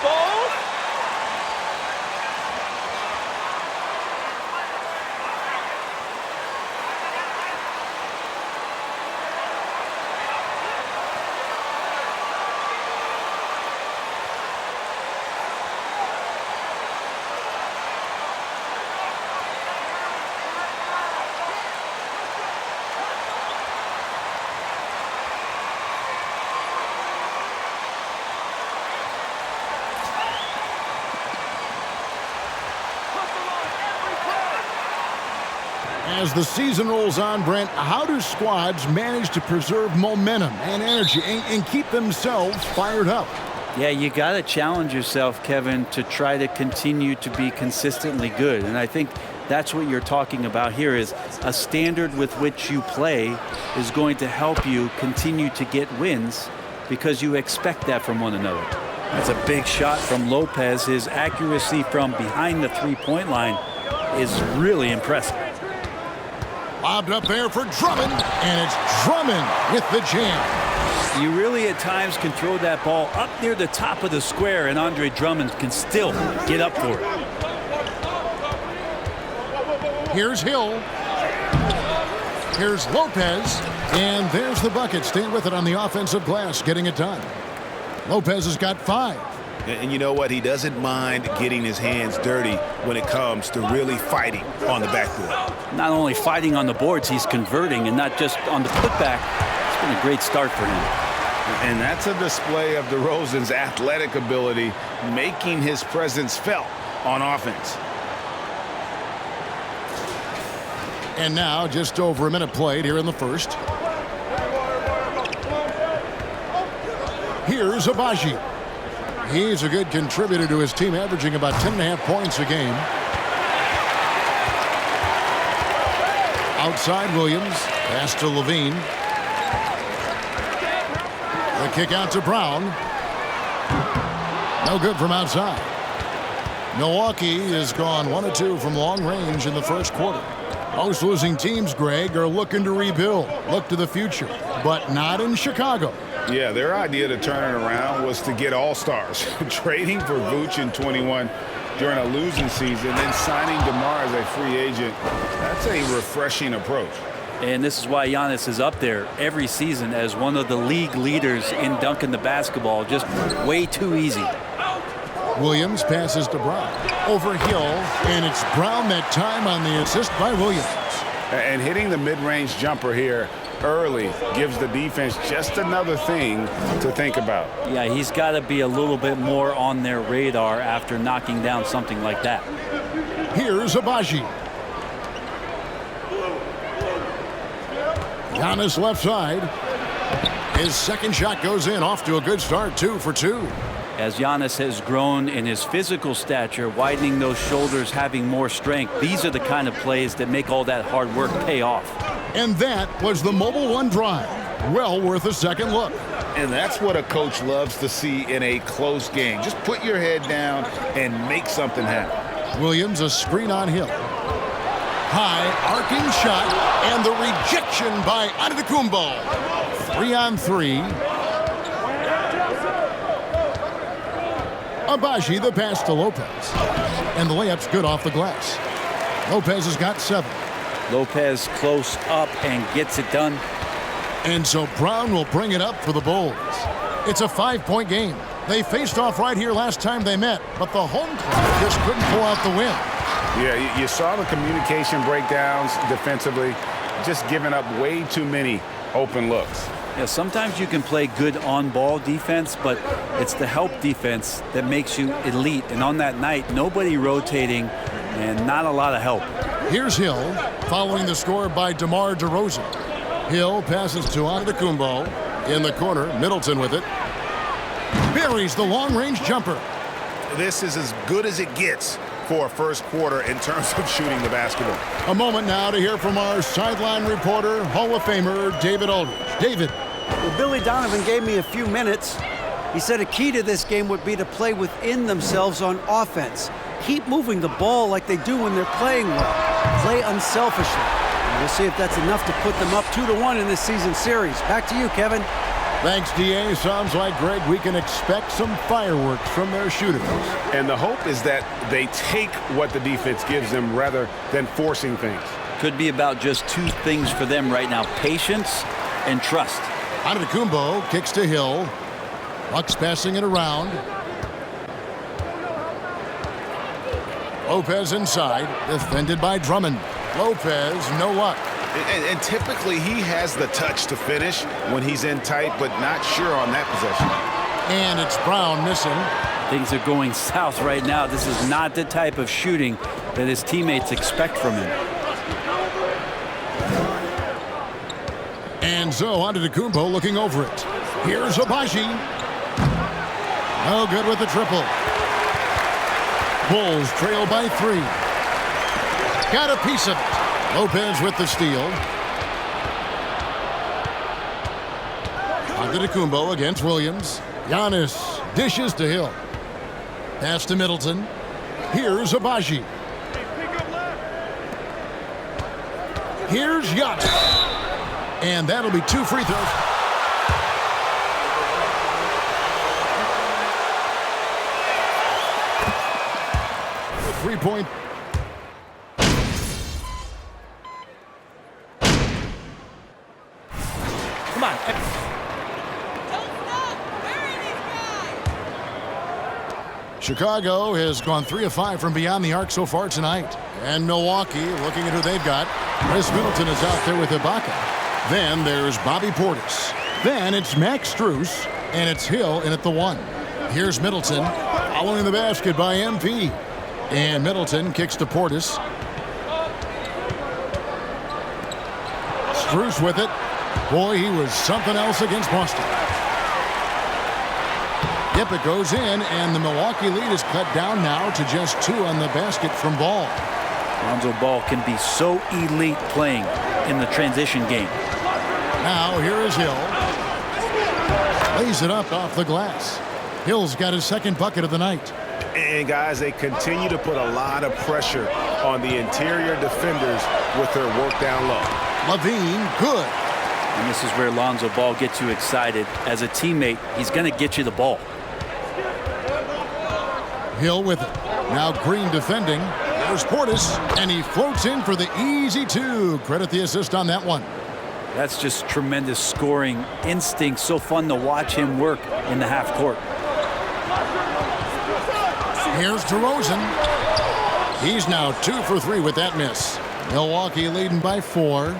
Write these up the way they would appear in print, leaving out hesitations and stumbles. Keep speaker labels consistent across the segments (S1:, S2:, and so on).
S1: Both.
S2: As the season rolls on, Brent, how do squads manage to preserve momentum and energy and keep themselves fired up?
S3: Yeah, you got to challenge yourself, Kevin, to try to continue to be consistently good. And I think that's what you're talking about here is a standard with which you play is going to help you continue to get wins because you expect that from one another. That's a big shot from Lopez. His accuracy from behind the three-point line is really impressive.
S2: Lobbed up there for Drummond, and it's Drummond with the jam.
S3: You really at times can throw that ball up near the top of the square, and Andre Drummond can still get up for it.
S2: Here's Hill. Here's Lopez, and there's the bucket. Staying with it on the offensive glass, getting it done. Lopez has got 5.
S4: And you know what? He doesn't mind getting his hands dirty when it comes to really fighting on the backboard.
S3: Not only fighting on the boards, he's converting, and not just on the putback. It's been a great start for him.
S4: And that's a display of DeRozan's athletic ability, making his presence felt on offense.
S2: And now just over a minute played here in the first. Here's Abaji. He's a good contributor to his team, averaging about 10.5 points a game. Outside Williams, pass to Levine. The kick out to Brown. No good from outside. Milwaukee has gone 1 of 2 from long range in the first quarter. Most losing teams, Greg, are looking to rebuild, look to the future, but not in Chicago.
S4: Yeah, their idea to turn it around was to get all-stars. Trading for Vooch in 21 during a losing season, then signing DeMar as a free agent. That's a refreshing approach.
S3: And this is why Giannis is up there every season as one of the league leaders in dunking the basketball. Just way too easy.
S2: Williams passes to Brown. Over Hill, and it's Brown that time on the assist by Williams.
S4: And hitting the mid-range jumper here early gives the defense just another thing to think about.
S3: Yeah, he's got to be a little bit more on their radar after knocking down something like that.
S2: Here's Abaji. Giannis left side. His second shot goes in, off to a good start, 2 for 2.
S3: As Giannis has grown in his physical stature, widening those shoulders, having more strength, these are the kind of plays that make all that hard work pay off.
S2: And that was the Mobile One drive. Well worth a second look.
S4: And that's what a coach loves to see in a close game. Just put your head down and make something happen.
S2: Williams, a screen on Hill. High, arcing shot, and the rejection by Antetokounmpo. 3-on-3. Abaji, the pass to Lopez. And the layup's good off the glass. Lopez has got 7.
S3: Lopez close up and gets it done.
S2: And so Brown will bring it up for the Bulls. It's a 5-point game. They faced off right here last time they met, but the home club just couldn't pull out the win.
S4: Yeah, you saw the communication breakdowns defensively, just giving up way too many open looks.
S3: Yeah, sometimes you can play good on-ball defense, but it's the help defense that makes you elite. And on that night, nobody rotating and not a lot of help.
S2: Here's Hill, following the score by DeMar DeRozan. Hill passes to Antetokounmpo in the corner. Middleton with it. Buries the long-range jumper.
S4: This is as good as it gets for a first quarter in terms of shooting the basketball.
S2: A moment now to hear from our sideline reporter, Hall of Famer David Aldridge. David.
S5: Well, Billy Donovan gave me a few minutes. He said a key to this game would be to play within themselves on offense. Keep moving the ball like they do when they're playing well. Play unselfishly. And we'll see if that's enough to put them up 2-1 in this season series. Back to you, Kevin.
S2: Thanks, DA. Sounds like, Greg, we can expect some fireworks from their shooters.
S4: And the hope is that they take what the defense gives them rather than forcing things.
S3: Could be about just two things for them right now, patience and trust.
S2: Antetokounmpo kicks to Hill. Bucks passing it around. Lopez inside, defended by Drummond. Lopez, no luck.
S4: And typically he has the touch to finish when he's in tight, but not sure on that possession.
S2: And it's Brown missing.
S3: Things are going south right now. This is not the type of shooting that his teammates expect from him.
S2: And so Antetokounmpo looking over it. Here's Abaji. No good with the triple. Bulls trail by 3. Got a piece of it. Lopez with the steal. Antetokounmpo against Williams. Giannis dishes to Hill. Pass to Middleton. Here's Abaji. Here's Giannis. And that'll be 2 free throws. Three-point.
S3: Come on.
S2: Chicago has gone 3 of 5 from beyond the arc so far tonight. And Milwaukee, looking at who they've got. Chris Middleton is out there with Ibaka. Then there's Bobby Portis. Then it's Max Strus, and it's Hill in at the 1. Here's Middleton, following the basket by MP. And Middleton kicks to Portis. Strus with it. Boy, he was something else against Boston. Yep, it goes in, and the Milwaukee lead is cut down now to just 2 on the basket from Ball.
S3: Lonzo Ball can be so elite playing in the transition game.
S2: Now here is Hill. Lays it up off the glass. Hill's got his second bucket of the night.
S4: And guys, they continue to put a lot of pressure on the interior defenders with their work down low.
S2: Levine, good.
S3: And this is where Lonzo Ball gets you excited. As a teammate, he's going to get you the ball.
S2: Hill with it. Now Green defending. There's Portis, and he floats in for the easy 2. Credit the assist on that one.
S3: That's just tremendous scoring instinct. So fun to watch him work in the half court.
S2: Here's DeRozan. He's now 2 for 3 with that miss. Milwaukee leading by 4.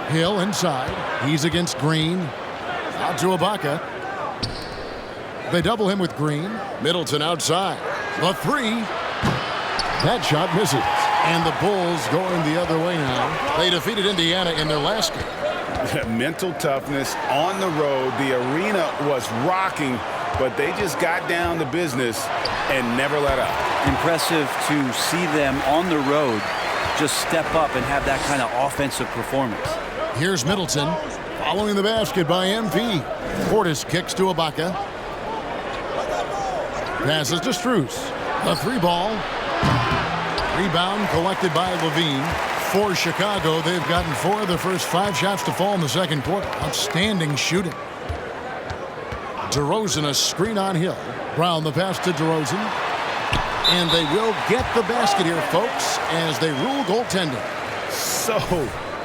S2: Hill inside. He's against Green. Out to Ibaka. They double him with Green. Middleton outside. The 3. That shot misses. And the Bulls going the other way now. They defeated Indiana in their last game.
S4: Mental toughness on the road. The arena was rocking, but they just got down to business and never let up.
S3: Impressive to see them on the road just step up and have that kind of offensive performance.
S2: Here's Middleton following the basket by MP. Portis kicks to Ibaka. Passes to Strus. A 3-ball. Rebound collected by Levine. For Chicago, they've gotten 4 of the first 5 shots to fall in the second quarter. Outstanding shooting. DeRozan a screen on Hill. Brown the pass to DeRozan. And they will get the basket here, folks, as they rule goaltending.
S4: So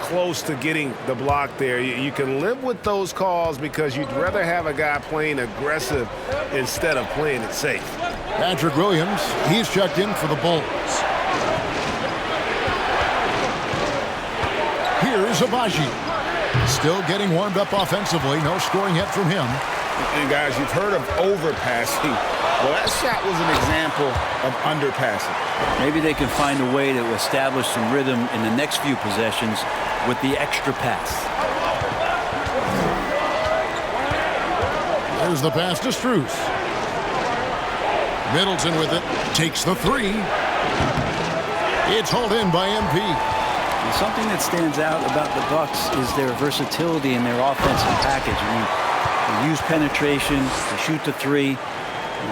S4: close to getting the block there. You can live with those calls because you'd rather have a guy playing aggressive instead of playing it safe.
S2: Patrick Williams, he's checked in for the Bulls. Here's Abaji. Still getting warmed up offensively. No scoring yet from him.
S4: And guys, you've heard of overpassing. Well, that shot was an example of underpassing.
S3: Maybe they can find a way to establish some rhythm in the next few possessions with the extra pass.
S2: There's the pass to Strus. Middleton with it. Takes the 3. It's hauled in by MP.
S3: And something that stands out about the Bucks is their versatility in their offensive package. I mean, they use penetration, they shoot the 3,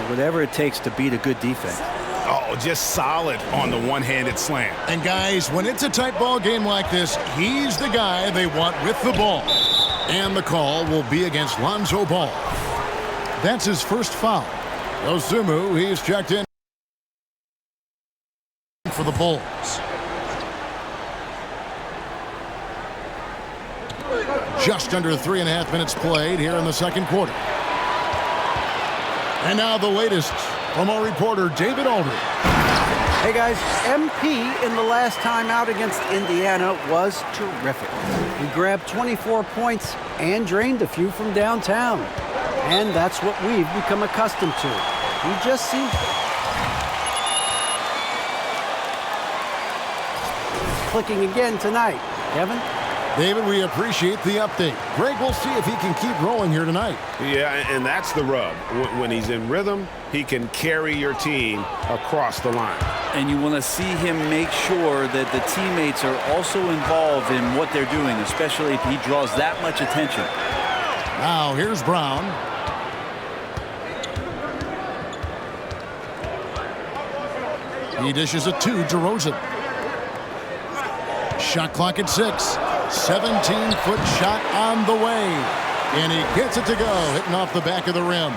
S3: whatever it takes to beat a good defense.
S4: Oh, just solid on the one-handed slam.
S2: And guys, when it's a tight ball game like this, he's the guy they want with the ball. And the call will be against Lonzo Ball. That's his first foul. Osumu, he's checked in for the Bulls. Just under 3.5 minutes played here in the second quarter. And now the latest from our reporter, David Aldridge.
S5: Hey guys, MP in the last time out against Indiana was terrific. He grabbed 24 points and drained a few from downtown. And that's what we've become accustomed to. He just seems... Clicking again tonight. Kevin?
S2: David, we appreciate the update. Greg, we'll see if he can keep rolling here tonight.
S4: Yeah, and that's the rub. When he's in rhythm, he can carry your team across the line.
S3: And you want to see him make sure that the teammates are also involved in what they're doing, especially if he draws that much attention.
S2: Now, here's Brown. He dishes it to DeRozan. Shot clock at 6. 17-foot shot on the way. And he gets it to go, hitting off the back of the rim.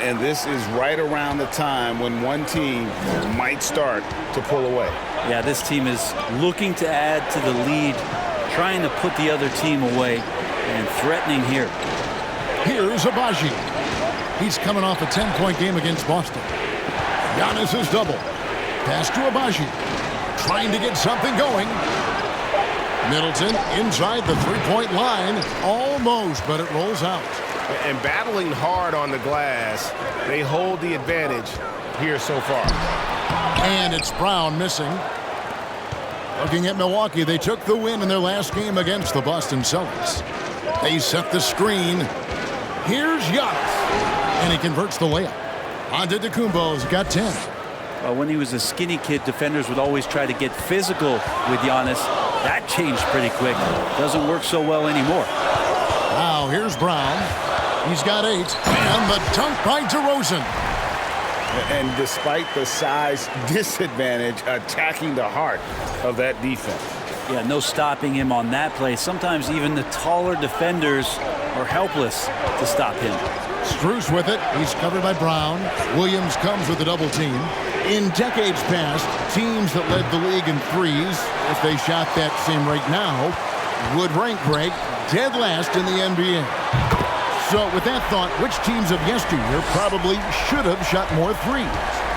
S4: And this is right around the time when one team might start to pull away.
S3: Yeah, this team is looking to add to the lead, trying to put the other team away, and threatening here.
S2: Here's Abaji. He's coming off a 10-point game against Boston. Giannis is double. Pass to Abaji. Trying to get something going. Middleton inside the three-point line. Almost, but it rolls out.
S4: And battling hard on the glass, they hold the advantage here so far.
S2: And it's Brown missing. Looking at Milwaukee, they took the win in their last game against the Boston Celtics. They set the screen. Here's Giannis. And he converts the layup. Antetokounmpo's got 10.
S3: When he was a skinny kid, defenders would always try to get physical with Giannis. That changed pretty quick. Doesn't work so well anymore.
S2: Now here's Brown. He's got 8. And the dunk by DeRozan.
S4: And despite the size disadvantage, attacking the heart of that defense.
S3: Yeah, no stopping him on that play. Sometimes even the taller defenders are helpless to stop him.
S2: Strus with it. He's covered by Brown. Williams comes with a double team. In decades past, teams that led the league in threes, if they shot that same rate now, would rank Greg dead last in the NBA. So with that thought, which teams of yesteryear probably should have shot more threes?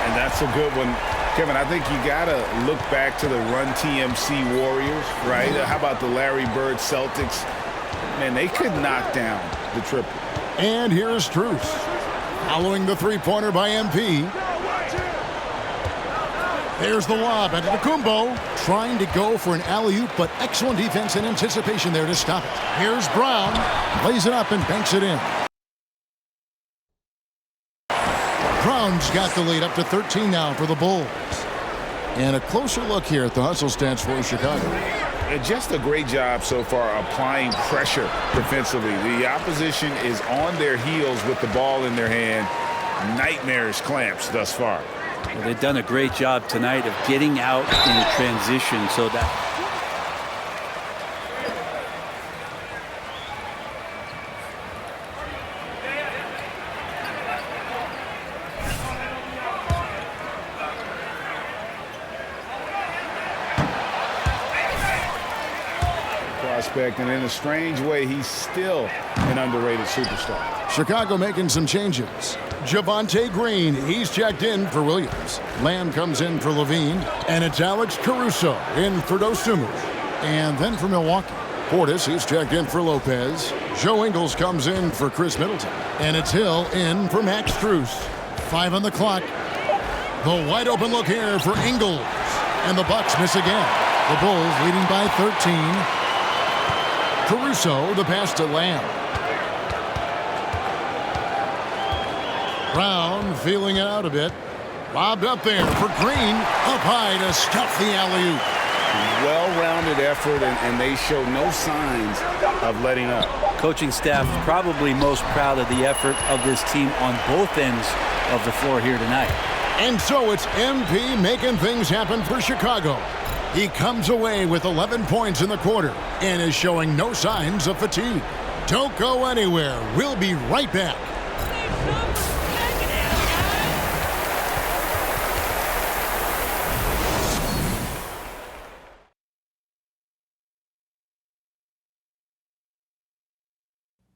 S4: And that's a good one. Kevin, I think you got to look back to the Run TMC Warriors, right? How about the Larry Bird Celtics? Man, they could knock down the triple.
S2: And here's Strus. Following the three-pointer by MP. There's the lob. Antetokounmpo trying to go for an alley-oop, but excellent defense and anticipation there to stop it. Here's Brown. Lays it up and banks it in. Brown's got the lead up to 13 now for the Bulls. And a closer look here at the hustle stats for Chicago.
S4: And just a great job so far applying pressure defensively. The opposition is on their heels with the ball in their hand. Nightmarish clamps thus far.
S3: Well, they've done a great job tonight of getting out in transition so that
S4: prospect, and in a strange way, he's still an underrated superstar.
S2: Chicago making some changes. Javonte Green, he's checked in for Williams. Lamb comes in for Levine, and it's Alex Caruso in for Dosunmu. And then for Milwaukee, Portis, he's checked in for Lopez. Joe Ingles comes in for Chris Middleton, and it's Hill in for Max Strus. 5 on the clock. The wide open look here for Ingles, and the Bucks miss again. The Bulls leading by 13. Caruso, the pass to Lamb. Brown feeling it out a bit. Lobbed up there for Green. Up high to stuff the alley-oop.
S4: Well-rounded effort, and they show no signs of letting up.
S3: coaching staff probably most proud of the effort of this team on both ends of the floor here tonight.
S2: And so it's MP making things happen for Chicago. He comes away with 11 points in the quarter and is showing no signs of fatigue. Don't go anywhere. We'll be right back.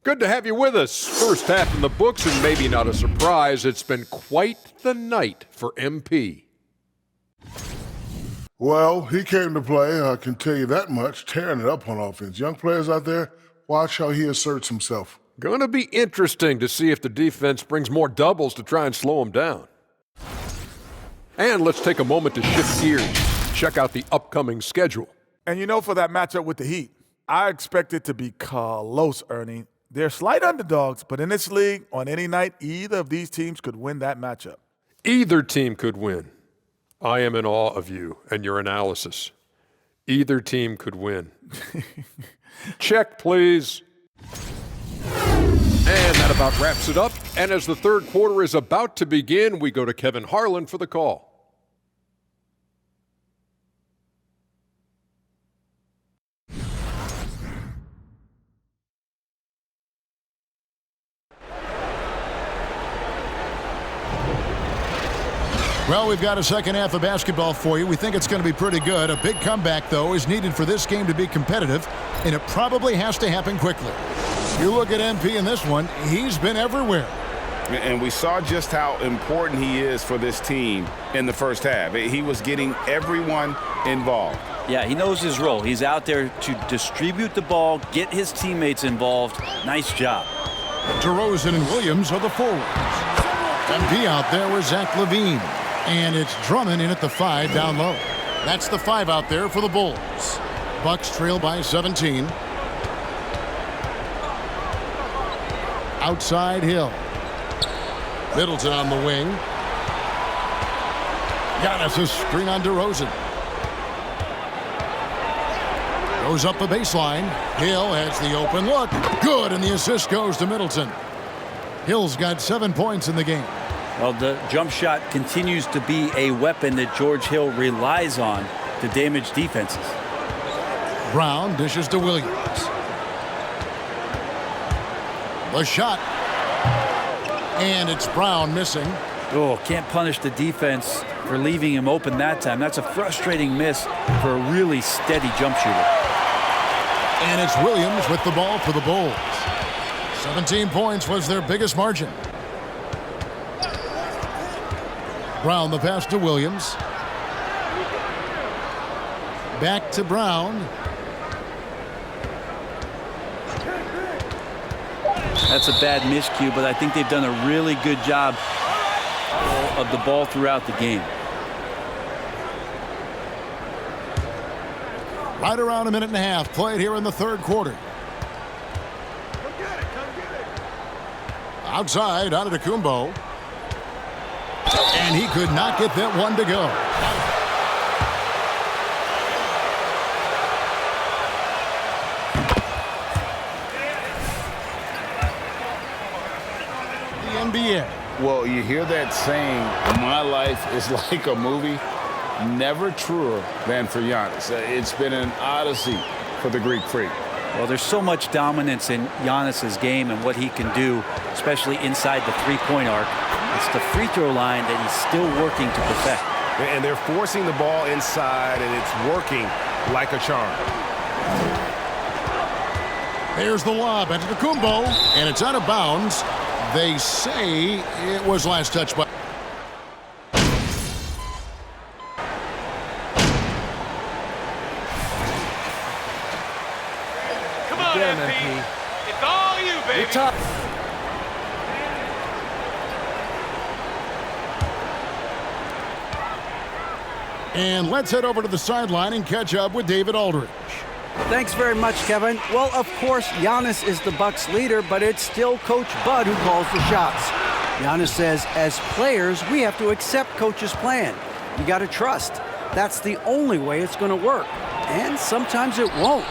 S1: Good to have you with us. First half in the books, and maybe not a surprise, it's been quite the night for MP.
S6: Well, he came to play, I can tell you that much, tearing it up on offense. Young players out there, watch how he asserts himself.
S1: Going to be interesting to see if the defense brings more doubles to try and slow him down. And let's take a moment to shift gears, check out the upcoming schedule.
S7: And you know, for that matchup with the Heat, I expect it to be close, Ernie. They're slight underdogs, but in this league, on any night, either of these teams could win that matchup.
S1: Either team could win. I am in awe of you and your analysis. Either team could win. Check, please. And that about wraps it up. And as the third quarter is about to begin, we go to Kevin Harlan for the call.
S2: Well, we've got a second half of basketball for you. We think it's going to be pretty good. A big comeback, though, is needed for this game to be competitive, and it probably has to happen quickly. You look at MP in this one, he's been everywhere.
S4: And we saw just how important he is for this team in the first half. He was getting everyone involved.
S3: Yeah, he knows his role. He's out there to distribute the ball, get his teammates involved. Nice job.
S2: DeRozan and Williams are the forwards. MP out there with Zach LaVine. And it's Drummond in at the 5 down low. That's the 5 out there for the Bulls. Bucks trail by 17. Outside Hill. Middleton on the wing. Giannis' screen on DeRozan. Goes up the baseline. Hill has the open look. Good, and the assist goes to Middleton. Hill's got 7 points in the game.
S3: Well, the jump shot continues to be a weapon that George Hill relies on to damage defenses.
S2: Brown dishes to Williams. The shot. And it's Brown missing.
S3: Oh, can't punish the defense for leaving him open that time. That's a frustrating miss for a really steady jump shooter.
S2: And it's Williams with the ball for the Bulls. 17 points was their biggest margin. Brown the pass to Williams. Back to Brown.
S3: That's a bad miscue, but I think they've done a really good job of the ball throughout the game.
S2: Right around a minute and a half played here in the third quarter. Outside, Antetokounmpo. And he could not get that one to go. The NBA.
S4: Well, you hear that saying, my life is like a movie. Never truer than for Giannis. It's been an odyssey for the Greek Freak.
S3: Well, there's so much dominance in Giannis's game and what he can do, especially inside the three-point arc. It's the free throw line that he's still working to perfect.
S8: And they're forcing the ball inside, and it's working like a charm.
S2: There's the lob into the Antetokounmpo, and it's out of bounds. They say it was last touch by.
S8: Come on, MP. It's all you, baby.
S3: You're tough.
S2: And let's head over to the sideline and catch up with David Aldridge.
S5: Thanks very much, Kevin. Well, of course, Giannis is the Bucks leader, but it's still Coach Bud who calls the shots. Giannis says, as players, we have to accept Coach's plan. You got to trust. That's the only way it's going to work. And sometimes it won't.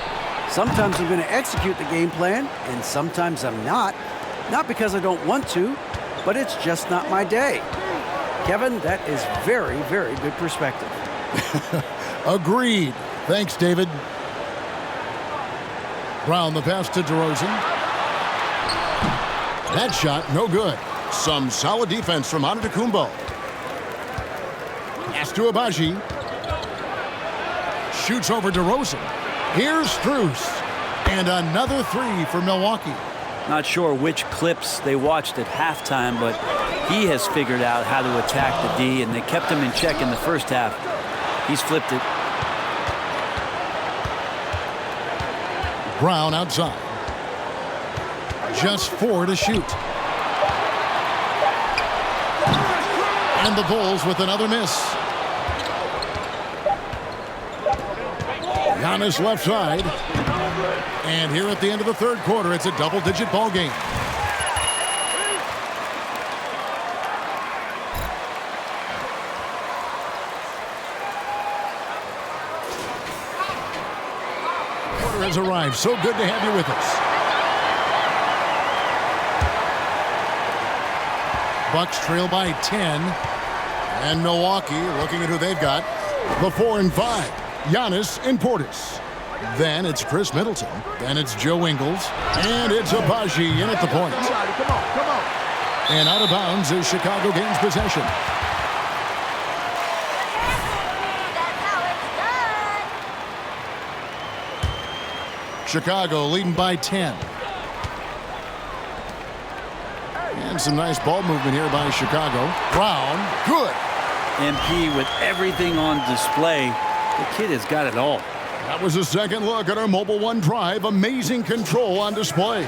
S5: Sometimes I'm going to execute the game plan, and sometimes I'm not. Not because I don't want to, but it's just not my day. Kevin, that is very, very good perspective.
S2: Agreed. Thanks, David. Brown the pass to DeRozan. That shot, no good. Some solid defense from Antetokounmpo. Pass to Abaji. Shoots over DeRozan. Here's Strus. And another three for Milwaukee.
S3: Not sure which clips they watched at halftime, but he has figured out how to attack the D, and they kept him in check in the first half. He's flipped it.
S2: Brown outside. Just 4 to shoot. And the Bulls with another miss. Giannis left side. And here at the end of the third quarter, it's a double-digit ball game. Quarter has arrived. So good to have you with us. Bucks trail by 10. And Milwaukee looking at who they've got. The 4 and 5. Giannis and Portis. Then it's Chris Middleton. Then it's Joe Ingles. And it's Abaji in at the point. And out of bounds as Chicago gains possession. Chicago leading by 10. And some nice ball movement here by Chicago. Brown, good.
S3: MP with everything on display. The kid has got it all.
S2: That was a second look at our Mobile One drive. Amazing control on display.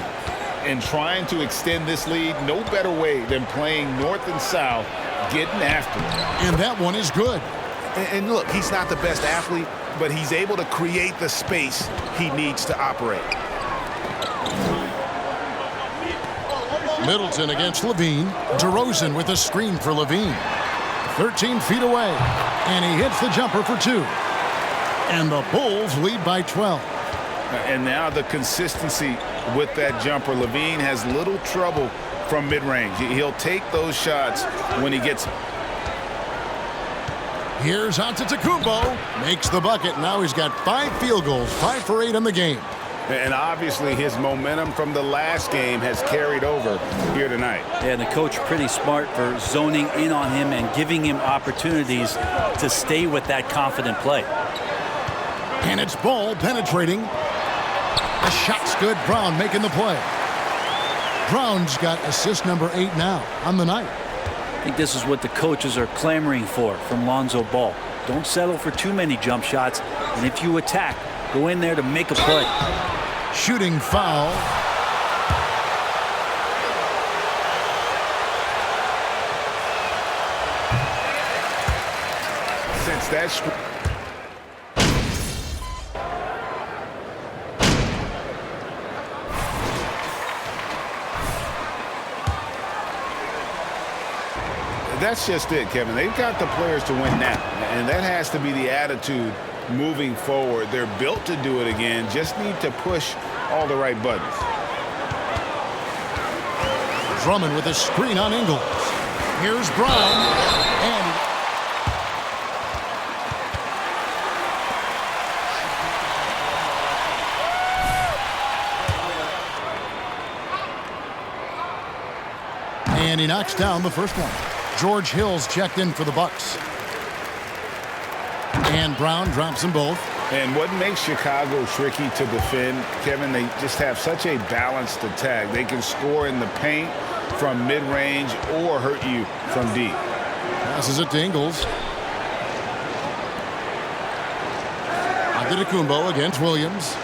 S4: And trying to extend this lead, no better way than playing north and south, getting after it.
S2: And that one is good.
S8: And look, he's not the best athlete, but he's able to create the space he needs to operate.
S2: Middleton against Levine. DeRozan with a screen for Levine. 13 feet away. And he hits the jumper for 2. And the Bulls lead by 12.
S4: And now the consistency with that jumper. Levine has little trouble from mid-range. He'll take those shots when he gets them.
S2: Here's Antetokounmpo. Makes the bucket. Now he's got 5 field goals. 5 for 8 in the game.
S4: And obviously his momentum from the last game has carried over here tonight.
S3: Yeah, the coach pretty smart for zoning in on him and giving him opportunities to stay with that confident play.
S2: And it's Ball penetrating. The shot's good. Brown making the play. Brown's got assist number 8 now on the night.
S3: I think this is what the coaches are clamoring for from Lonzo Ball. Don't settle for too many jump shots. And if you attack, go in there to make a play.
S2: Shooting foul.
S4: Since that's just it, Kevin. They've got the players to win now, and that has to be the attitude moving forward. They're built to do it again, just need to push all the right buttons.
S2: Drummond with a screen on Ingles. Here's Brown. And he knocks down the first one. George Hill's checked in for the Bucks. And Brown drops them both.
S4: And what makes Chicago tricky to defend, Kevin, they just have such a balanced attack. They can score in the paint from mid-range or hurt you from deep.
S2: Passes it to Ingles. Antetokounmpo against Williams.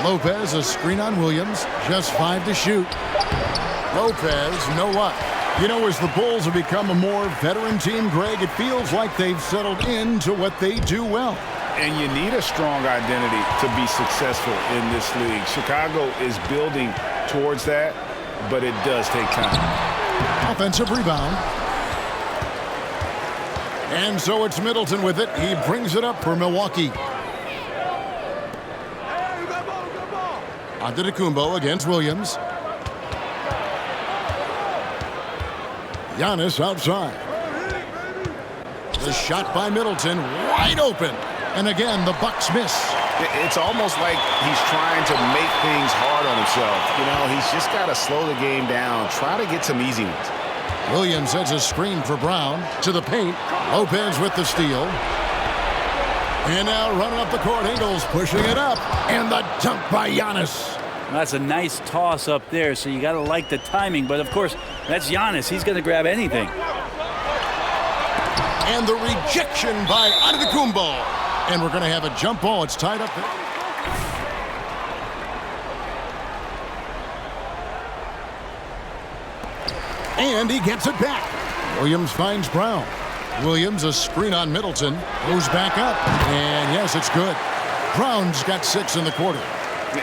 S2: Lopez, a screen on Williams. Just 5 to shoot. Lopez, no luck. You know, as the Bulls have become a more veteran team, Greg, it feels like they've settled into what they do well.
S4: And you need a strong identity to be successful in this league. Chicago is building towards that, but it does take time.
S2: Offensive rebound. And so it's Middleton with it. He brings it up for Milwaukee. Antetokounmpo against Williams. Giannis outside. The shot by Middleton, wide open. And again, the Bucks miss.
S4: It's almost like he's trying to make things hard on himself. You know, he's just got to slow the game down, try to get some easy ones.
S2: Williams sets a screen for Brown to the paint. Lopez with the steal. And now running up the court, Ingles pushing it up. And the dunk by Giannis.
S3: That's a nice toss up there, so you got to like the timing. But, of course, that's Giannis. He's going to grab anything.
S2: And the rejection by Antetokounmpo. And we're going to have a jump ball. It's tied up. And he gets it back. Williams finds Brown. Williams, a screen on Middleton. Goes back up. And, yes, it's good. Brown's got 6 in the quarter.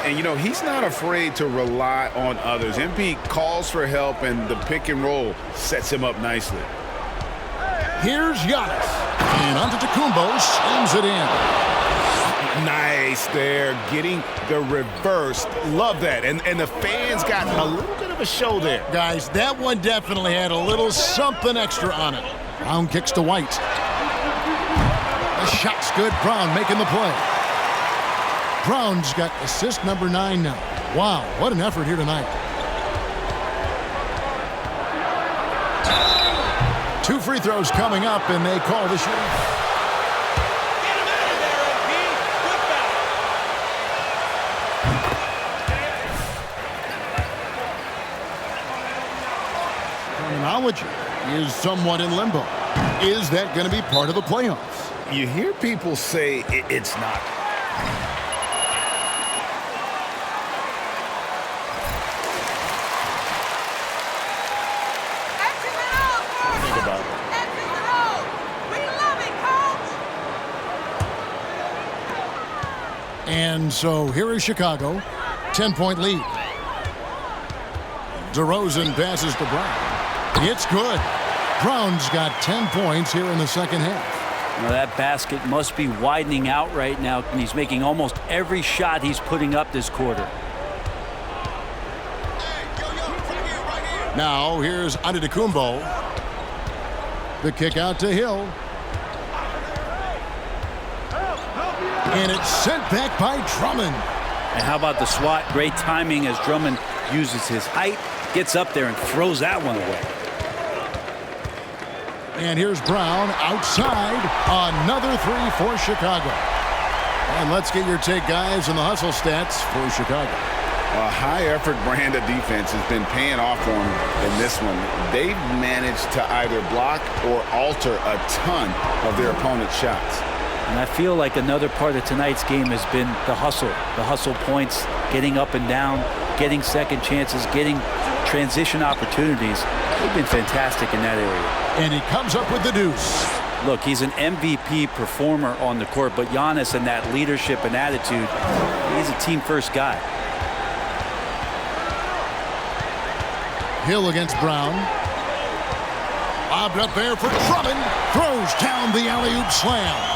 S4: And, you know, he's not afraid to rely on others. MP calls for help, and the pick and roll sets him up nicely.
S2: Here's Giannis. And Antetokounmpo slams it in.
S4: Nice there, getting the reverse. Love that. And the fans got a little bit of a show there.
S2: Guys, that one definitely had a little something extra on it. Brown kicks to White. The shot's good. Brown making the play. Brown's got assist number 9 now. Wow, what an effort here tonight. 2 free throws coming up, and they call the shooting. Terminology is somewhat in limbo. Is that going to be part of the playoffs?
S4: You hear people say it's not.
S2: And so here is Chicago, 10-point lead. DeRozan passes to Brown. It's good. Brown's got 10 points here in the second half.
S3: Now that basket must be widening out right now, and he's making almost every shot he's putting up this quarter.
S2: Now here's Antetokounmpo. The kick out to Hill. And it's sent back by Drummond.
S3: And how about the swat? Great timing as Drummond uses his height, gets up there and throws that one away.
S2: And here's Brown outside. Another 3 for Chicago. And let's get your take, guys, on the hustle stats for Chicago.
S4: A high-effort brand of defense has been paying off for them in this one. They've managed to either block or alter a ton of their opponent's shots.
S3: And I feel like another part of tonight's game has been the hustle points, getting up and down, getting second chances, getting transition opportunities. They've been fantastic in that area.
S2: And he comes up with the deuce.
S3: Look, he's an MVP performer on the court, but Giannis and that leadership and attitude, he's a team-first guy.
S2: Hill against Brown. Lobbed up there for Drummond. Throws down the alley-oop slam.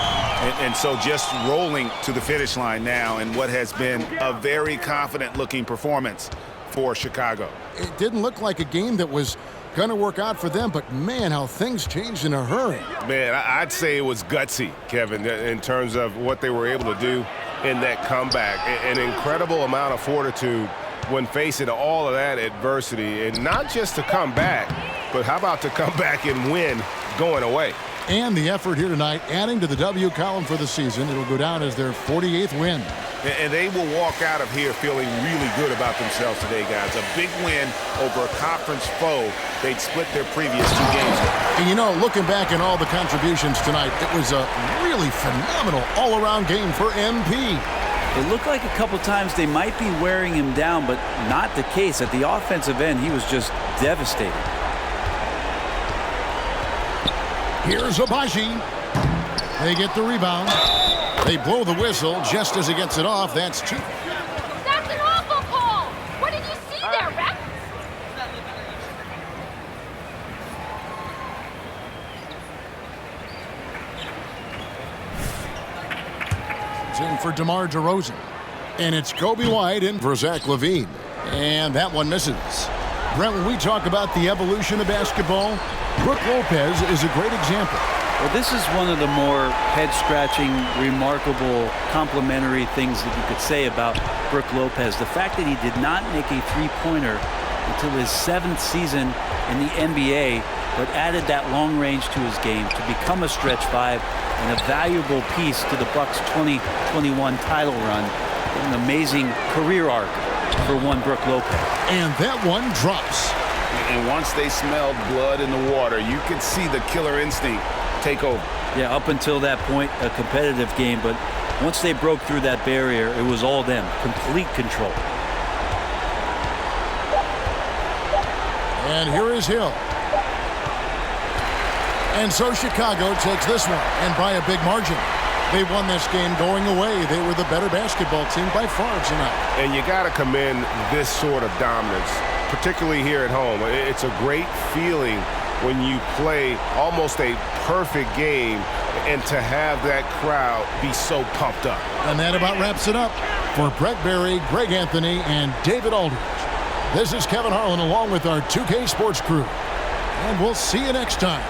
S4: And so just rolling to the finish line now in what has been a very confident-looking performance for Chicago.
S2: It didn't look like a game that was going to work out for them, but man, how things changed in a hurry.
S9: Man, I'd say it was gutsy, Kevin, in terms of what they were able to do in that comeback. An incredible amount of fortitude when facing all of that adversity, and not just to come back, but how about to come back and win going away?
S2: And the effort here tonight, adding to the W column for the season. It'll go down as their 48th win.
S4: And they will walk out of here feeling really good about themselves today, guys. A big win over a conference foe they'd split their previous 2 games with.
S2: And you know, looking back at all the contributions tonight, it was a really phenomenal all-around game for MP.
S3: It looked like a couple times they might be wearing him down, but not the case. At the offensive end, he was just devastating.
S2: Here's Abaji. They get the rebound. They blow the whistle just as he gets it off. That's 2.
S10: That's an awful call. What did you see there, Rex?
S2: It's in for DeMar DeRozan. And it's Kobe White in for Zach LaVine. And that one misses. Brent, when we talk about the evolution of basketball, Brook Lopez is a great example.
S3: Well, this is one of the more head-scratching, remarkable, complimentary things that you could say about Brook Lopez. The fact that he did not make a three-pointer until his 7th season in the NBA, but added that long range to his game to become a stretch five and a valuable piece to the Bucks' 2021 title run. An amazing career arc for one Brook Lopez.
S2: And that one drops.
S4: And once they smelled blood in the water, you could see the killer instinct take over.
S3: Yeah, up until that point, a competitive game, but once they broke through that barrier, it was all them. Complete control.
S2: And here is Hill. And so Chicago takes this one, and by a big margin. They won this game going away. They were the better basketball team by far tonight.
S9: And you got to commend this sort of dominance, particularly here at home. It's a great feeling when you play almost a perfect game and to have that crowd be so pumped up.
S2: And that about wraps it up. For Brett Berry, Greg Anthony, and David Aldridge, this is Kevin Harlan along with our 2K Sports crew. And we'll see you next time.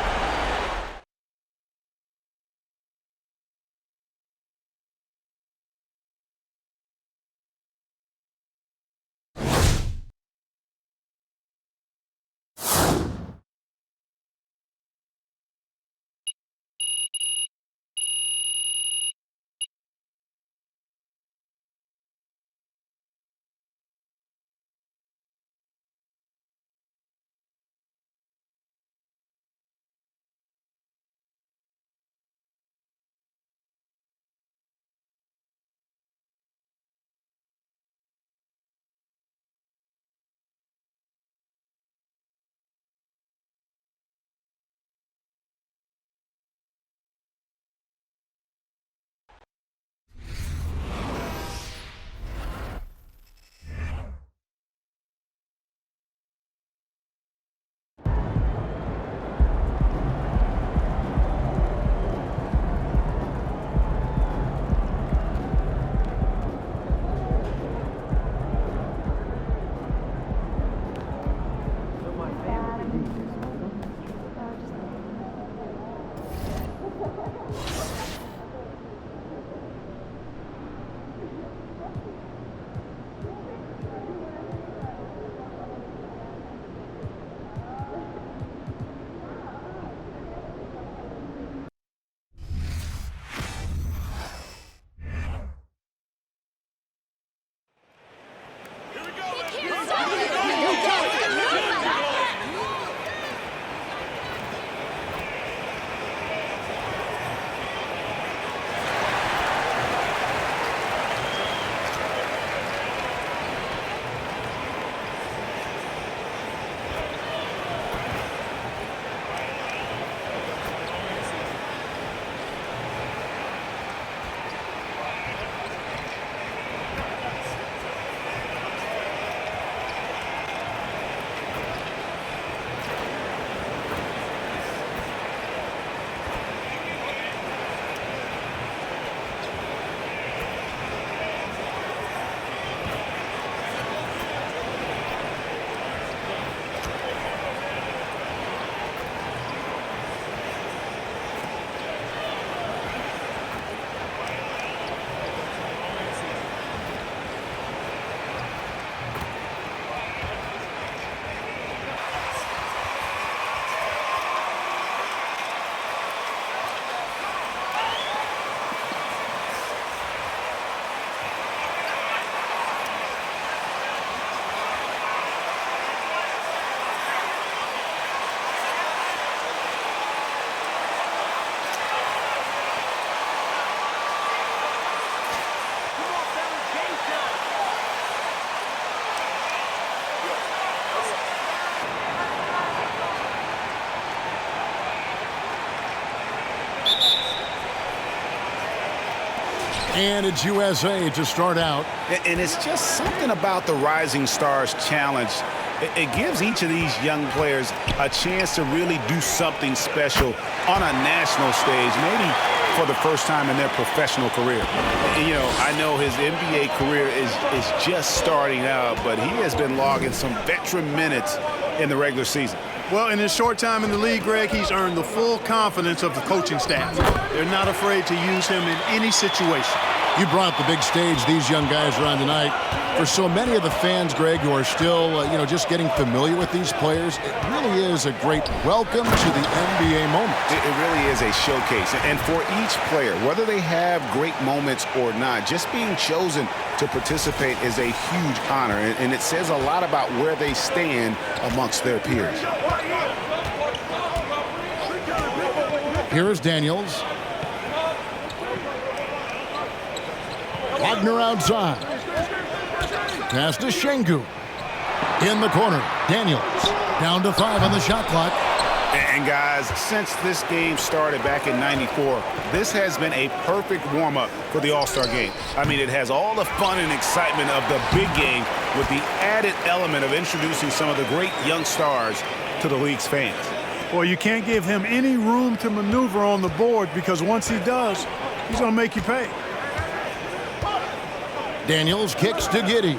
S2: And it's USA to start out.
S4: And it's just something about the Rising Stars Challenge. It gives each of these young players a chance to really do something special on a national stage, maybe for the first time in their professional career. You know, I know his NBA career is just starting out, but he has been logging some veteran minutes in the regular season.
S11: Well, in his short time in the league, Greg, he's earned the full confidence of the coaching staff. They're not afraid to use him in any situation.
S2: You brought up the big stage these young guys are on tonight. For so many of the fans, Greg, who are still, just getting familiar with these players, it really is a great welcome to the NBA moment.
S4: It really is a showcase. And for each player, whether they have great moments or not, just being chosen to participate is a huge honor. And it says a lot about where they stand amongst their peers.
S2: Here is Daniels. Wagner outside. Pass to Şengün. In the corner, Daniels. Down to 5 on the shot clock.
S4: And guys, since this game started back in '94, this has been a perfect warm-up for the All-Star game. I mean, it has all the fun and excitement of the big game with the added element of introducing some of the great young stars to the league's fans.
S11: Well, you can't give him any room to maneuver on the board because once he does, he's going to make you pay.
S2: Daniels kicks to Giddey.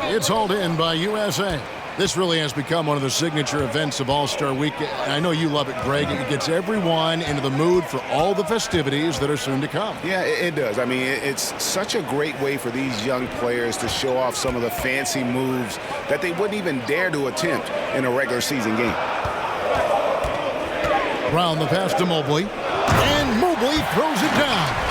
S2: It's hauled in by USA. This really has become one of the signature events of All-Star Week. I know you love it, Greg. It gets everyone into the mood for all the festivities that are soon to come.
S4: Yeah, it does. I mean, it's such a great way for these young players to show off some of the fancy moves that they wouldn't even dare to attempt in a regular season game.
S2: Brown the pass to Mobley. And Mobley throws it down.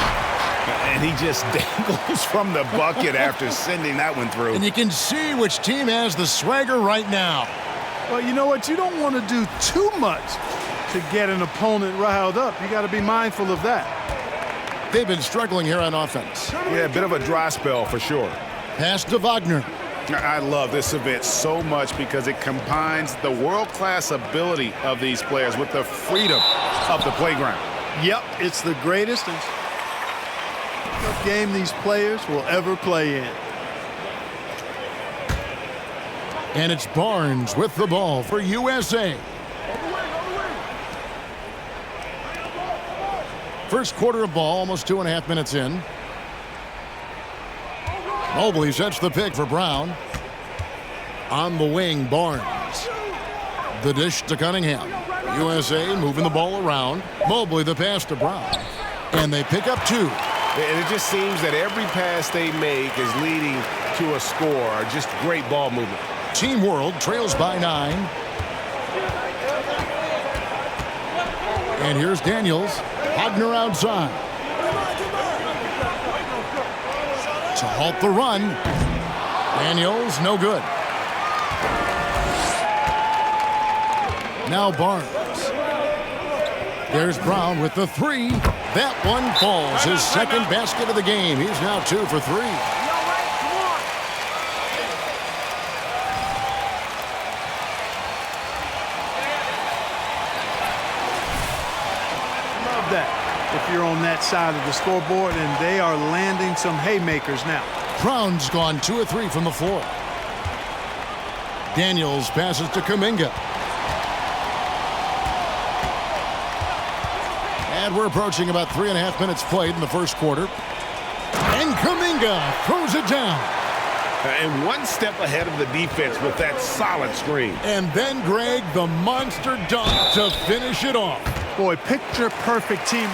S4: And he just dangles from the bucket after sending that one through.
S2: And you can see which team has the swagger right now.
S11: Well, you know what? You don't want to do too much to get an opponent riled up. You got to be mindful of that.
S2: They've been struggling here on offense.
S4: Yeah, a bit of a dry spell for sure.
S2: Pass to Wagner.
S4: I love this event so much because it combines the world-class ability of these players with the freedom of the playground.
S11: Yep, it's the greatest game these players will ever play in.
S2: And it's Barnes with the ball for USA. First quarter of ball, almost 2.5 minutes in. Mobley sets the pick for Brown. On the wing, Barnes. The dish to Cunningham. USA moving the ball around. Mobley the pass to Brown. And they pick up 2.
S9: And it just seems that every pass they make is leading to a score. Just great ball movement.
S2: Team World trails by 9. And here's Daniels. Wagner outside. To halt the run. Daniels, no good. Now Barnes. There's Brown with the 3. That one falls. His second basket of the game. He's now 2 for 3.
S11: Love that. If you're on that side of the scoreboard, and they are landing some haymakers now.
S2: Brown's gone 2 of 3 from the floor. Daniels passes to Kuminga. And we're approaching about 3.5 minutes played in the first quarter. And Kuminga throws it down.
S9: And one step ahead of the defense with that solid screen.
S2: And then, Greg, the monster dunk to finish it off.
S11: Boy, picture perfect teamwork.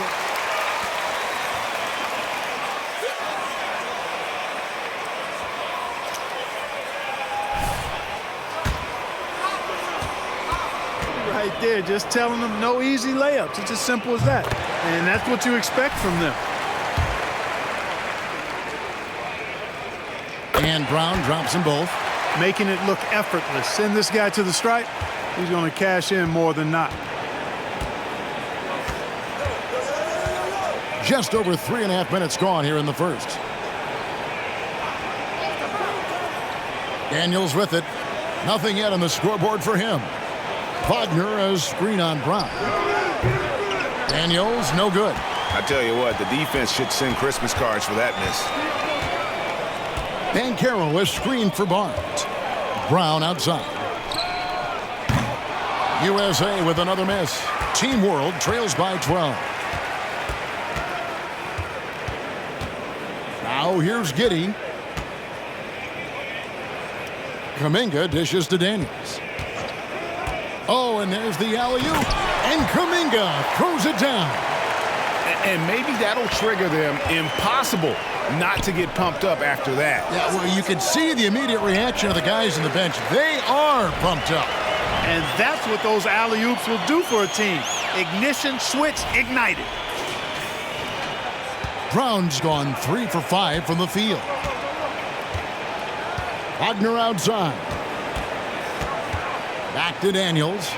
S11: Right there, just telling them no easy layups. It's as simple as that. And that's what you expect from them.
S2: And Brown drops them both.
S11: Making it look effortless. Send this guy to the stripe. He's going to cash in more than not.
S2: Just over 3.5 minutes gone here in the first. Daniels with it. Nothing yet on the scoreboard for him. Wagner a screen on Brown. Daniels, no good.
S4: I tell you what, the defense should send Christmas cards for that miss.
S2: Banchero a screen for Barnes. Brown outside. USA with another miss. Team World trails by 12. Now here's Giddey. Kuminga dishes to Daniels. Oh, and there's the alley-oop. And Kuminga throws it down.
S4: And maybe that'll trigger them. Impossible not to get pumped up after that.
S2: Yeah, well, you can see the immediate reaction of the guys on the bench. They are pumped up.
S11: And that's what those alley-oops will do for a team. Ignition switch ignited.
S2: Brown's gone 3 for 5 from the field. Wagner outside. Back to Daniels.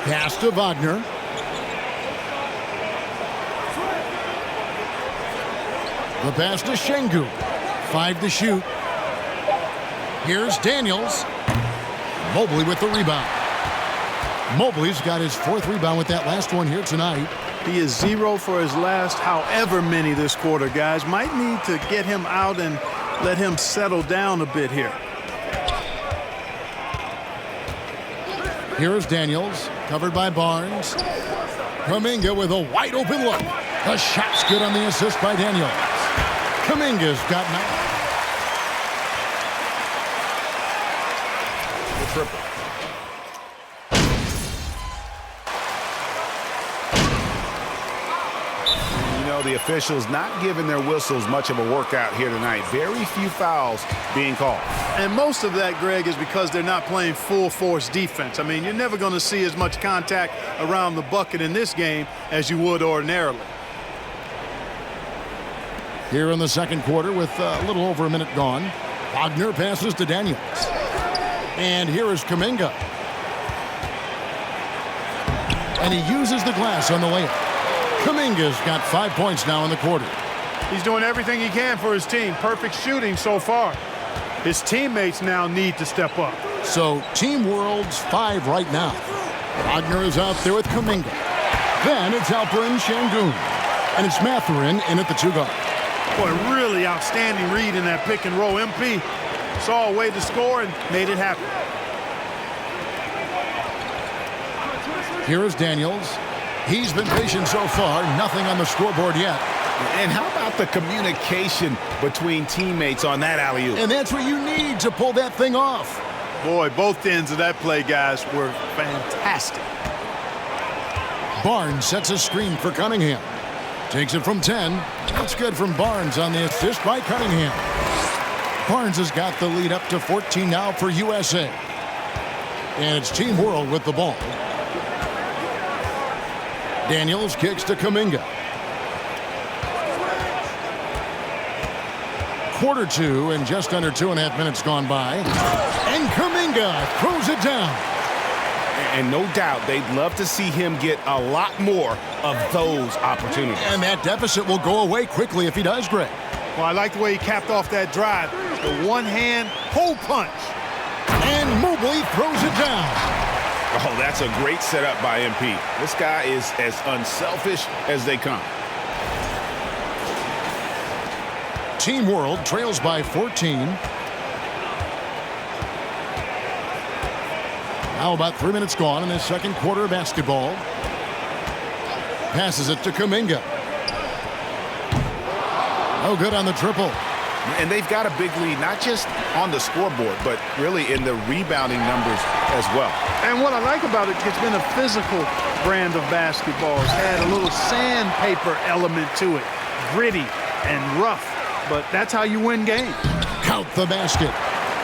S2: Pass to Wagner. The pass to Şengün. 5 to shoot. Here's Daniels. Mobley with the rebound. Mobley's got his 4th rebound with that last one here tonight.
S11: He is 0 for his last however many this quarter, guys. Might need to get him out and let him settle down a bit here.
S2: Here's Daniels, covered by Barnes. Kuminga with a wide open look. The shot's good on the assist by Daniels. Kuminga's got 9.
S1: The triple.
S4: The officials not giving their whistles much of a workout here tonight. Very few fouls being called.
S11: And most of that, Greg, is because they're not playing full force defense. I mean, you're never going to see as much contact around the bucket in this game as you would ordinarily.
S2: Here in the second quarter with a little over a minute gone, Wagner passes to Daniels. And here is Kuminga. And he uses the glass on the layup. Kuminga's got 5 points now in the quarter.
S11: He's doing everything he can for his team. Perfect shooting so far. His teammates now need to step up.
S2: So Team World's 5 right now. Wagner is out there with Kuminga. Then it's Alperen Şengün. And it's Mathurin in at the 2 guard.
S11: Boy, really outstanding read in that pick and roll. MP saw a way to score and made it happen.
S2: Here is Daniels. He's been patient so far. Nothing on the scoreboard yet.
S4: And how about the communication between teammates on that alley-oop?
S2: And that's what you need to pull that thing off.
S11: Boy, both ends of that play, guys, were fantastic.
S2: Barnes sets a screen for Cunningham. Takes it from 10. That's good from Barnes on the assist by Cunningham. Barnes has got the lead up to 14 now for USA. And it's Team World with the ball. Daniels kicks to Kuminga. Quarter 2 and just under 2.5 minutes gone by. And Kuminga throws it down.
S4: And no doubt they'd love to see him get a lot more of those opportunities.
S2: And that deficit will go away quickly if he does, Greg.
S11: Well, I like the way he capped off that drive. The one-hand hole punch.
S2: And Mobley throws it down.
S4: Oh, that's a great setup by MP. This guy is as unselfish as they come.
S2: Team World trails by 14. Now about 3 minutes gone in this second quarter of basketball. Passes it to Kuminga. No good on the triple.
S4: And they've got a big lead, not just on the scoreboard, but really in the rebounding numbers as well.
S11: And what I like about it, it's been a physical brand of basketball. It's had a little sandpaper element to it. Gritty and rough, but that's how you win games.
S2: Count the basket.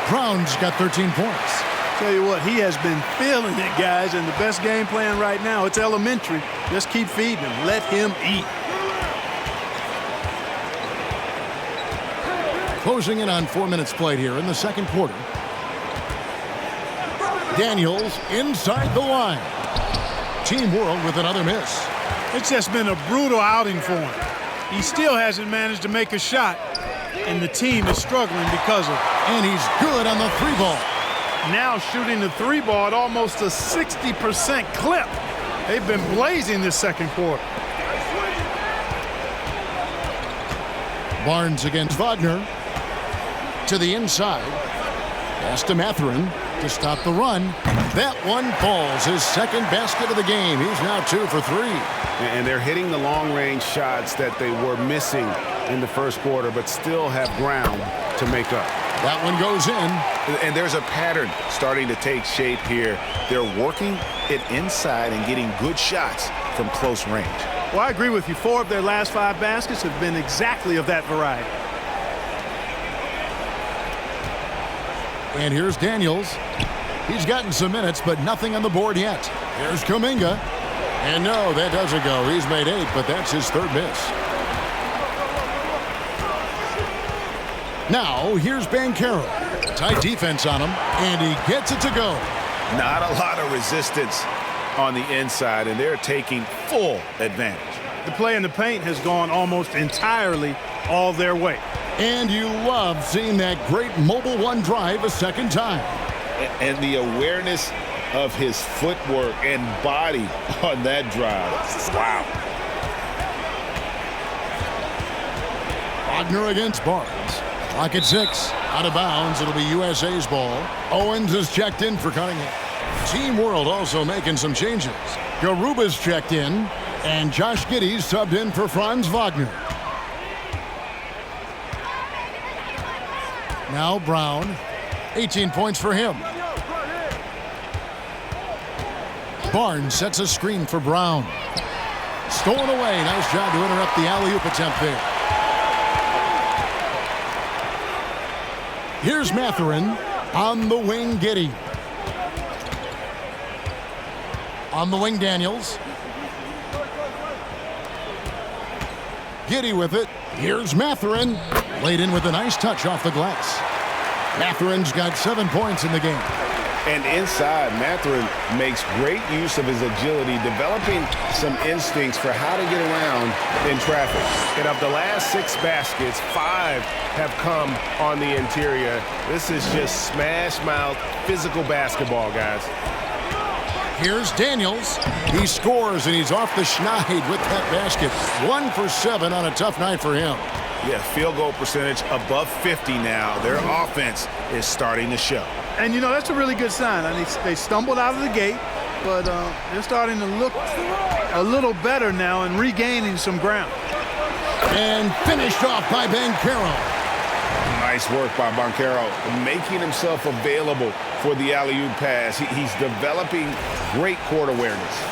S2: Brown's got 13 points.
S11: Tell you what, he has been feeling it, guys, and the best game plan right now, it's elementary. Just keep feeding him. Let him eat.
S2: Closing in on 4 minutes played here in the second quarter. Daniels inside the line. Team World with another miss.
S11: It's just been a brutal outing for him. He still hasn't managed to make a shot, and the team is struggling because of it.
S2: And he's good on the 3-ball.
S11: Now shooting the 3-ball at almost a 60% clip. They've been blazing this second quarter.
S2: Barnes against Wagner. To the inside. Pass to Mathurin to stop the run. That one falls. His second basket of the game. He's now 2 for 3.
S4: And they're hitting the long-range shots that they were missing in the first quarter, but still have ground to make up.
S2: That one goes in.
S4: And there's a pattern starting to take shape here. They're working it inside and getting good shots from close range.
S11: Well, I agree with you. 4 of their last 5 baskets have been exactly of that variety.
S2: And here's Daniels. He's gotten some minutes, but nothing on the board yet. Here's Kuminga. And no, that doesn't go. He's made 8, but that's his 3rd miss. Now, here's Banchero. Tight defense on him, and he gets it to go.
S4: Not a lot of resistance on the inside, and they're taking full advantage.
S11: The play in the paint has gone almost entirely all their way.
S2: And you love seeing that great mobile one drive a second time.
S4: And the awareness of his footwork and body on that drive. Wow.
S2: Wagner against Barnes. Clock at 6. Out of bounds. It'll be USA's ball. Owens is checked in for Cunningham. Team World also making some changes. Garuba's checked in, and Josh Giddey's subbed in for Franz Wagner. Now Brown. 18 points for him. Barnes sets a screen for Brown. Stolen away. Nice job to interrupt the alley-oop attempt there. Here's Mathurin. On the wing, Giddey. On the wing, Daniels. Giddey with it. Here's Mathurin. Laid in with a nice touch off the glass. Mathurin's got 7 points in the game.
S4: And inside, Mathurin makes great use of his agility, developing some instincts for how to get around in traffic.
S9: And of the last 6 baskets, 5 have come on the interior. This is just smash-mouth physical basketball, guys.
S2: Here's Daniels. He scores, and he's off the schneid with that basket. 1 for 7 on a tough night for him.
S4: Yeah, field goal percentage above 50 now. Their offense is starting to show.
S11: And, you know, that's a really good sign. I mean, they stumbled out of the gate, but they're starting to look a little better now and regaining some ground.
S2: And finished off by Banchero.
S4: Nice work by Banchero, making himself available for the alley-oop pass. He's developing great court awareness.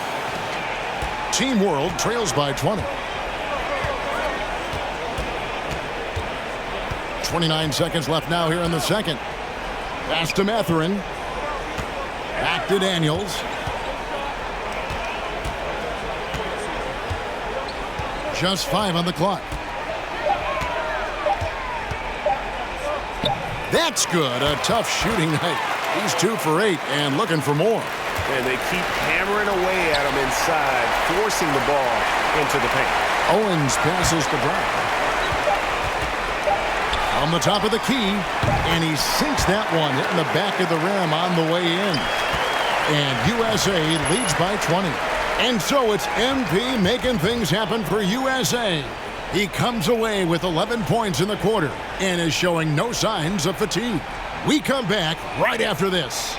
S2: Team World trails by 20. 29 seconds left now here in the second. Pass to Mathurin. Back to Daniels. Just 5 on the clock. That's good. A tough shooting night. He's 2 for 8 and looking for more.
S9: And they keep hammering away at him inside, forcing the ball into the paint.
S2: Owens passes to Brown. On the top of the key, and he sinks that one, hitting the back of the rim on the way in. And USA leads by 20. And so it's MP making things happen for USA. He comes away with 11 points in the quarter and is showing no signs of fatigue. We come back right after this.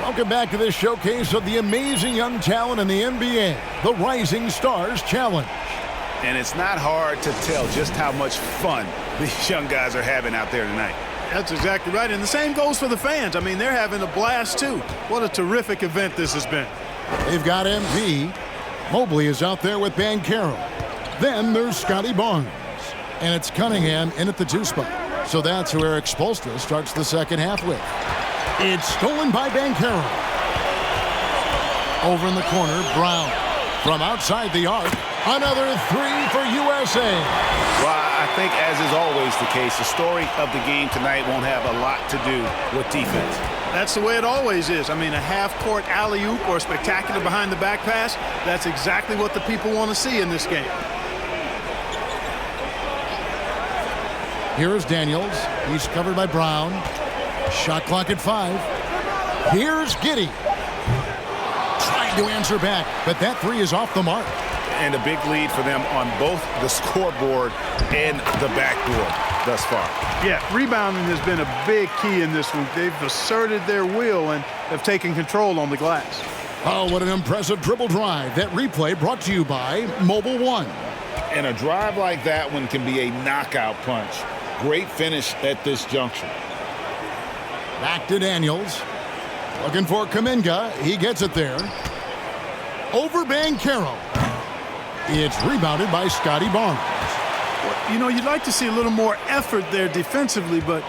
S2: Welcome back to this showcase of the amazing young talent in the NBA, the Rising Stars Challenge.
S4: And it's not hard to tell just how much fun these young guys are having out there tonight.
S11: That's exactly right. And the same goes for the fans. I mean, they're having a blast, too. What a terrific event this has been.
S2: They've got MP. Mobley is out there with Banchero. Then there's Scotty Barnes. And it's Cunningham in at the 2 spot. So that's who Eric Spoelstra starts the second half with. It's stolen by Banchero. Over in the corner, Brown. From outside the arc, another 3 for USA.
S4: Well, I think, as is always the case, the story of the game tonight won't have a lot to do with defense.
S11: That's the way it always is. I mean, a half-court alley-oop or a spectacular behind-the-back pass, that's exactly what the people want to see in this game.
S2: Here is Daniels. He's covered by Brown. Shot clock at 5. Here's Giddey. Trying to answer back, but that three is off the mark.
S4: And a big lead for them on both the scoreboard and the backboard thus far.
S11: Yeah, rebounding has been a big key in this one. They've asserted their will and have taken control on the glass.
S2: Oh, what an impressive dribble drive. That replay brought to you by Mobile One.
S4: And a drive like that one can be a knockout punch. Great finish at this juncture.
S2: Back to Daniels. Looking for Kuminga. He gets it there. Over Banchero. It's rebounded by Scotty Barnes.
S11: You know, you'd like to see a little more effort there defensively, but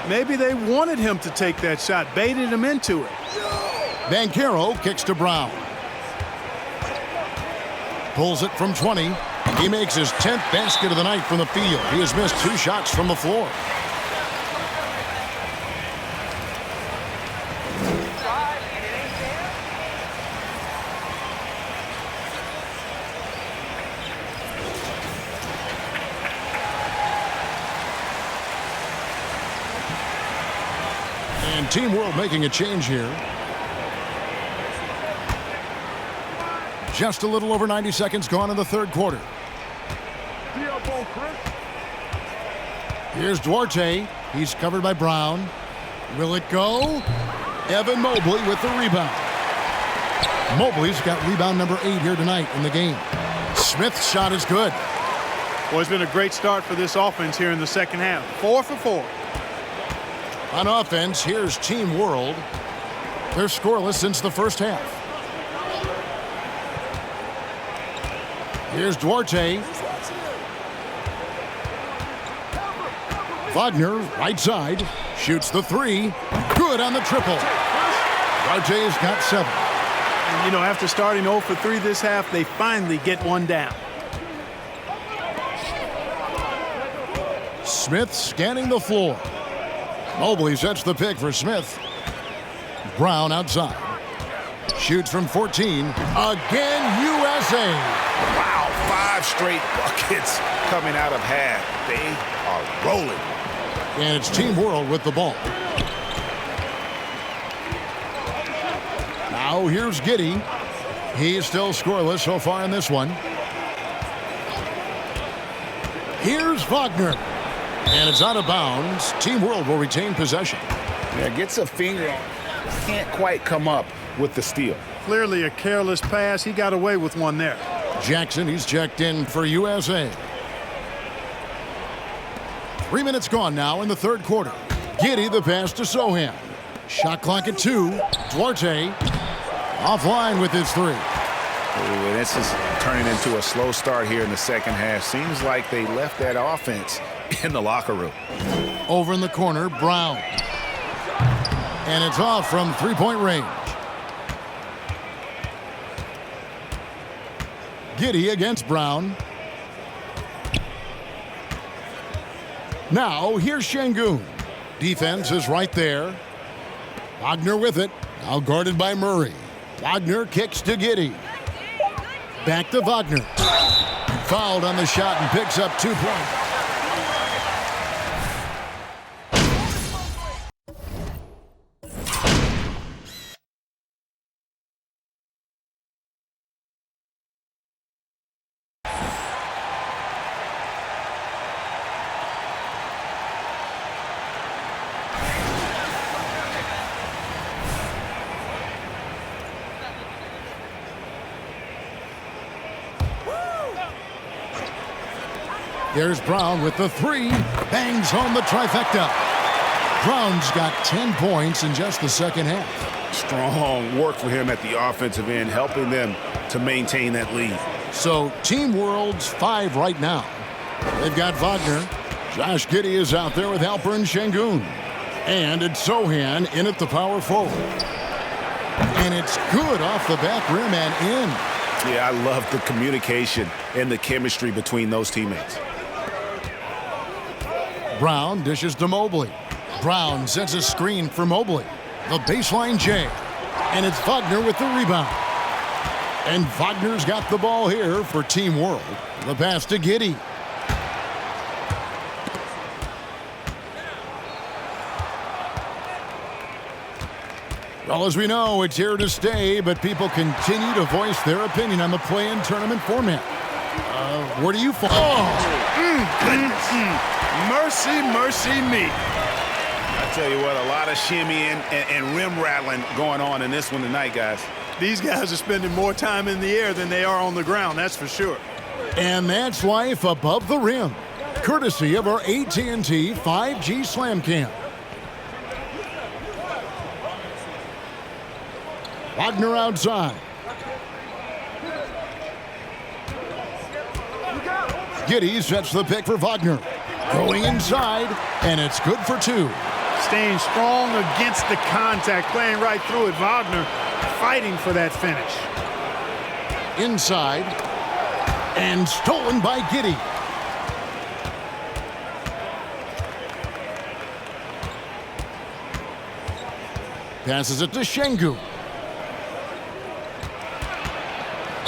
S11: maybe they wanted him to take that shot, baited him into it.
S2: Banchero kicks to Brown. Pulls it from 20. He makes his 10th basket of the night from the field. He has missed 2 shots from the floor. And Team World making a change here. Just a little over 90 seconds gone in the third quarter. Here's Duarte. He's covered by Brown. Will it go? Evan Mobley with the rebound. Mobley's got rebound number 8 here tonight in the game. Smith's shot is good.
S11: Well, it's been a great start for this offense here in the second half. 4 for 4.
S2: On offense, here's Team World. They're scoreless since the first half. Here's Duarte. Wagner, right side, shoots the 3. Good on the triple. Duarte's got 7.
S11: And, you know, after starting 0 for 3 this half, they finally get one down.
S2: Smith scanning the floor. Mobley sets the pick for Smith. Brown outside. Shoots from 14. Again, USA.
S4: Wow, 5 straight buckets coming out of half. They are rolling.
S2: And it's Team World with the ball. Now here's Giddey. He's still scoreless so far in this one. Here's Wagner. And it's out of bounds. Team World will retain possession.
S4: Yeah, gets a finger on. Can't quite come up with the steal.
S11: Clearly a careless pass. He got away with one there.
S2: Jackson, he's checked in for USA. 3 minutes gone now in the third quarter. Giddey the pass to Sohan. Shot clock at 2. Duarte offline with his 3.
S4: Ooh, this is turning into a slow start here in the second half. Seems like they left that offense in the locker room.
S2: Over in the corner, Brown. And it's off from 3-point range. Giddey against Brown. Now, here's Şengün. Defense is right there. Wagner with it. Now guarded by Murray. Wagner kicks to Giddey. Back to Wagner. Fouled on the shot and picks up 2 points. There's Brown with the 3. Bangs home the trifecta. Brown's got 10 points in just the second half.
S4: Strong work for him at the offensive end, helping them to maintain that lead.
S2: So Team World's 5 right now. They've got Wagner. Josh Giddey is out there with Alperen Şengün. And it's Sohan in at the power forward. And it's good off the back rim and in.
S4: Yeah, I love the communication and the chemistry between those teammates.
S2: Brown dishes to Mobley. Brown sets a screen for Mobley. The baseline J. And it's Wagner with the rebound. And Wagner's got the ball here for Team World. The pass to Giddey. Well, as we know, it's here to stay, but people continue to voice their opinion on the play-in tournament format. Where do you fall?
S11: Mercy, mercy me.
S4: I tell you what, a lot of shimmying and rim rattling going on in this one tonight, guys.
S11: These guys are spending more time in the air than they are on the ground, that's for sure.
S2: And that's life above the rim, courtesy of our AT&T 5G Slam Cam. Wagner outside. Giddey sets the pick for Wagner. Going inside, and it's good for 2.
S11: Staying strong against the contact, playing right through it. Wagner fighting for that finish.
S2: Inside, and stolen by Giddey. Passes it to Şengün.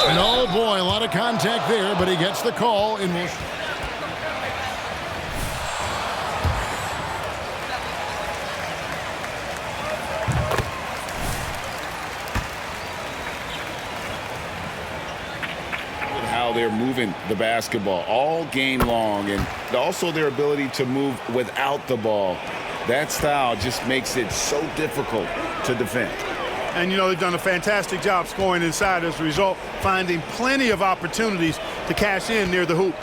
S2: And oh boy, a lot of contact there, but he gets the call and will.
S4: How they're moving the basketball all game long, and also their ability to move without the ball. That style just makes it so difficult to defend.
S11: And, you know, they've done a fantastic job scoring inside as a result, finding plenty of opportunities to cash in near the hoop.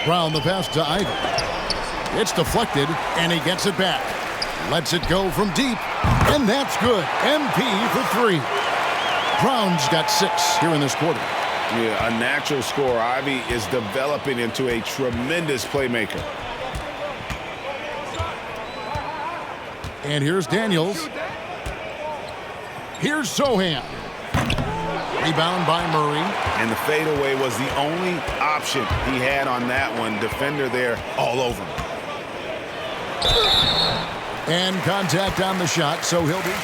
S2: Brown the pass to Ivan. It's deflected, and he gets it back. Lets it go from deep, and that's good. MP for 3. Brown's got 6 here in this quarter.
S4: Yeah, a natural scorer. Ivy is developing into a tremendous playmaker.
S2: And here's Daniels. Here's Sohan. Rebound by Murray.
S4: And the fadeaway was the only option he had on that one. Defender there all over him.
S2: And contact on the shot, so he'll be.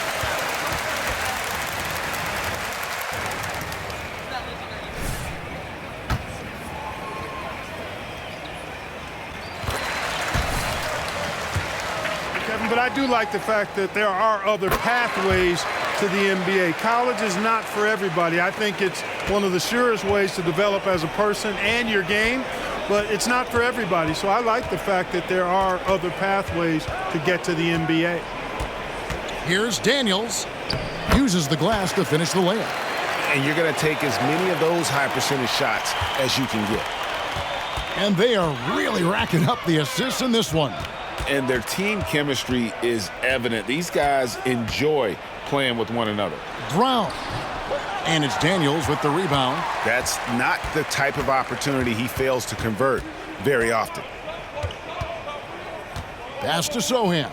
S11: Kevin, but I do like the fact that there are other pathways to the NBA. College is not for everybody. I think it's one of the surest ways to develop as a person and your game, but it's not for everybody. So I like the fact that there are other pathways to get to the NBA.
S2: Here's Daniels. Uses the glass to finish the layup.
S4: And you're going to take as many of those high percentage shots as you can get.
S2: And they are really racking up the assists in this one.
S4: And their team chemistry is evident. These guys enjoy playing with one another.
S2: Brown. And it's Daniels with the rebound.
S4: That's not the type of opportunity he fails to convert very often.
S2: Pass to Sohan.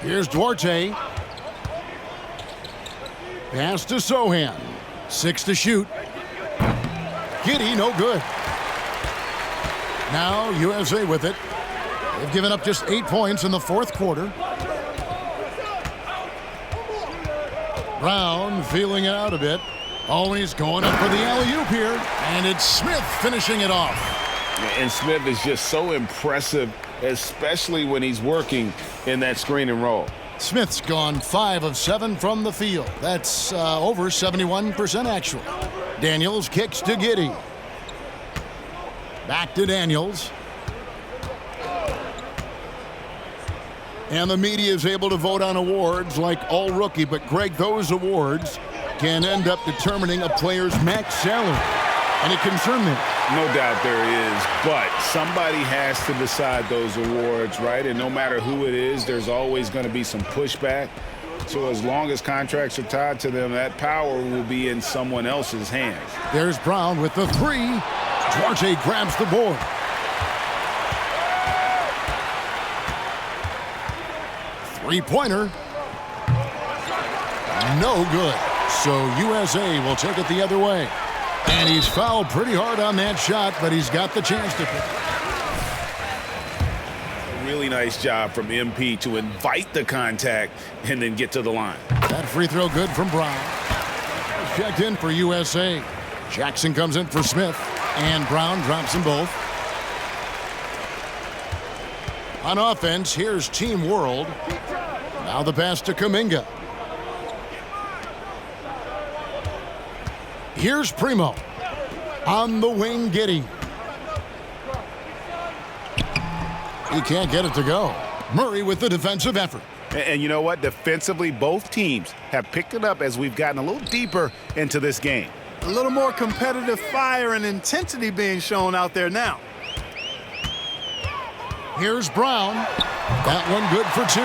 S2: Here's Duarte. Pass to Sohan. 6 to shoot. Giddey, no good. Now USA with it. They've given up just 8 points in the fourth quarter. Brown feeling it out a bit. Oh, he's going up for the alley-oop here. And it's Smith finishing it off.
S4: And Smith is just so impressive, especially when he's working in that screen and roll.
S2: Smith's gone 5 of 7 from the field. That's over 71% actual. Daniels kicks to Giddey. Back to Daniels. And the media is able to vote on awards like All Rookie, but Greg, those awards can end up determining a player's max salary. Any concern there?
S4: No doubt there is, but somebody has to decide those awards, right? And no matter who it is, there's always going to be some pushback. So as long as contracts are tied to them, that power will be in someone else's hands.
S2: There's Brown with the 3. Duarte grabs the board. Three-pointer. No good. So USA will take it the other way. And he's fouled pretty hard on that shot, but he's got the chance to pick.
S4: Really nice job from MP to invite the contact and then get to the line.
S2: That free throw good from Brown. Checked in for USA. Jackson comes in for Smith. And Brown drops them both. On offense, here's Team World. Now the pass to Kuminga. Here's Primo. On the wing, Giddey. He can't get it to go. Murray with the defensive effort.
S4: And you know what? Defensively, both teams have picked it up as we've gotten a little deeper into this game.
S11: A little more competitive fire and intensity being shown out there now.
S2: Here's Brown. That one good for 2.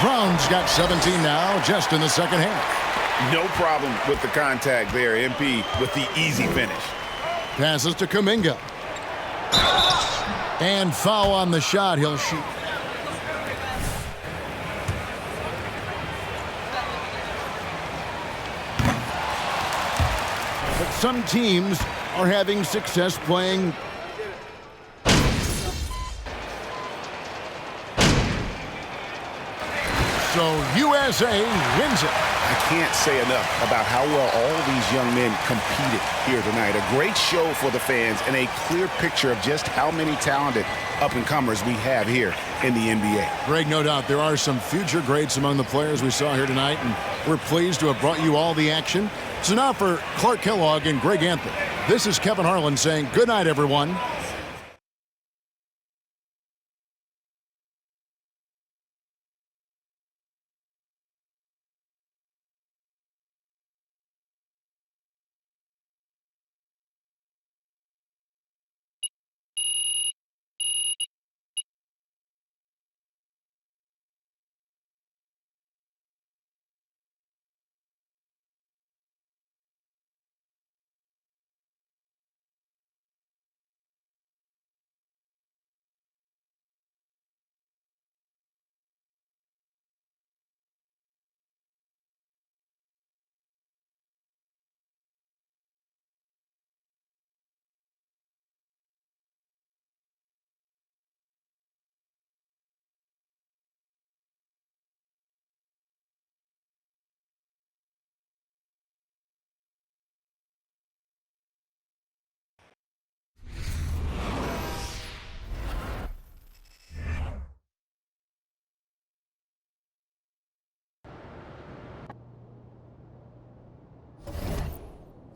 S2: Brown's got 17 now, just in the second half.
S4: No problem with the contact there. MP with the easy finish.
S2: Passes to Kuminga. And foul on the shot. He'll shoot. But some teams are having success playing. So USA wins it.
S4: I can't say enough about how well all these young men competed here tonight. A great show for the fans and a clear picture of just how many talented up-and-comers we have here in the NBA.
S2: Greg, no doubt there are some future greats among the players we saw here tonight, and we're pleased to have brought you all the action. So now for Clark Kellogg and Greg Anthony, this is Kevin Harlan saying good night, everyone.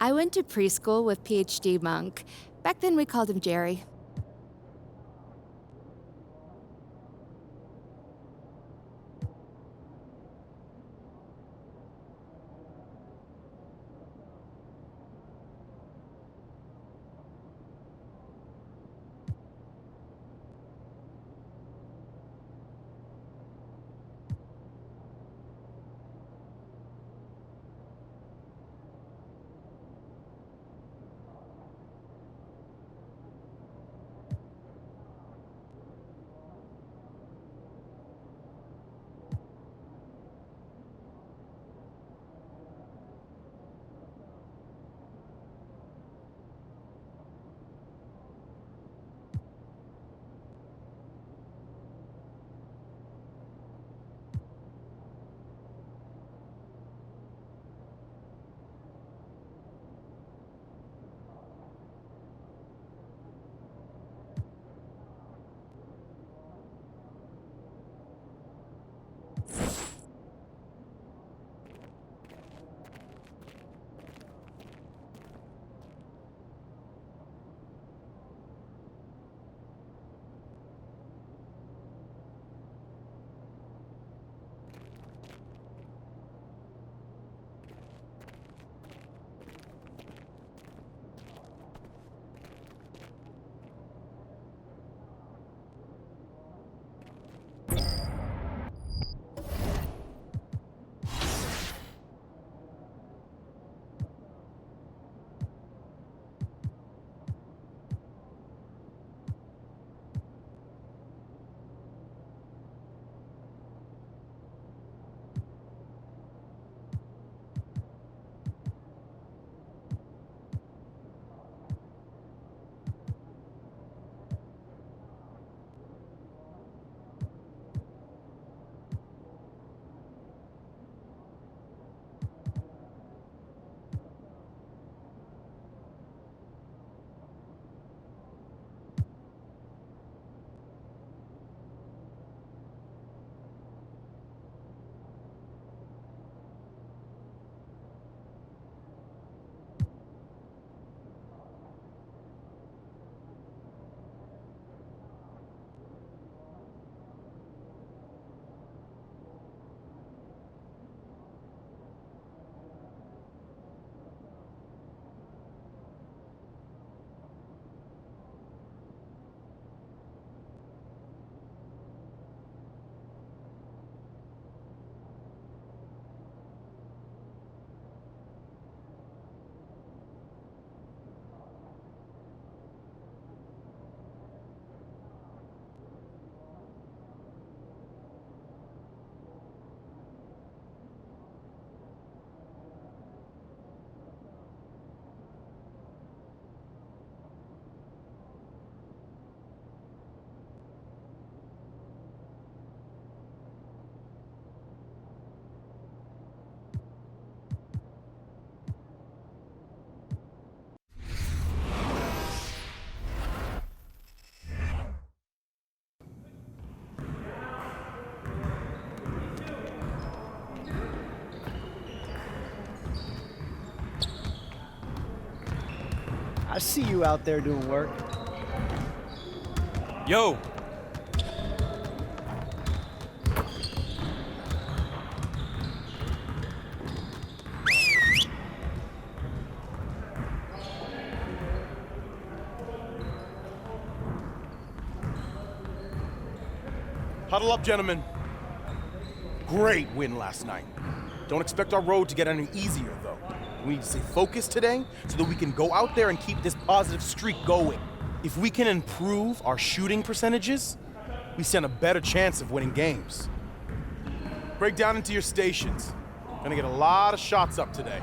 S12: I went to preschool with PhD Monk. Back then we called him Jerry.
S5: I see you out there doing work.
S13: Yo!
S14: Huddle up, gentlemen. Great win last night. Don't expect our road to get any easier, though. We need to stay focused today so that we can go out there and keep this positive streak going. If we can improve our shooting percentages, we stand a better chance of winning games. Break down into your stations. Gonna get a lot of shots up today.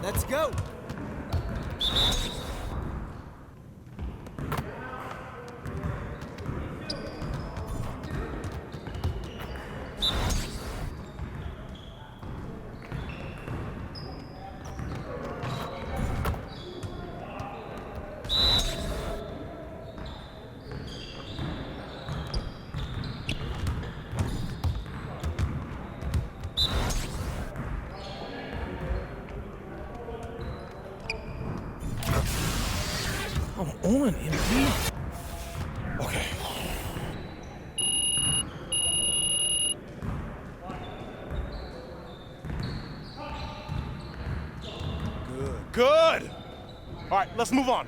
S5: Let's go.
S14: Come on, MP. Okay. Good. All right, let's move on.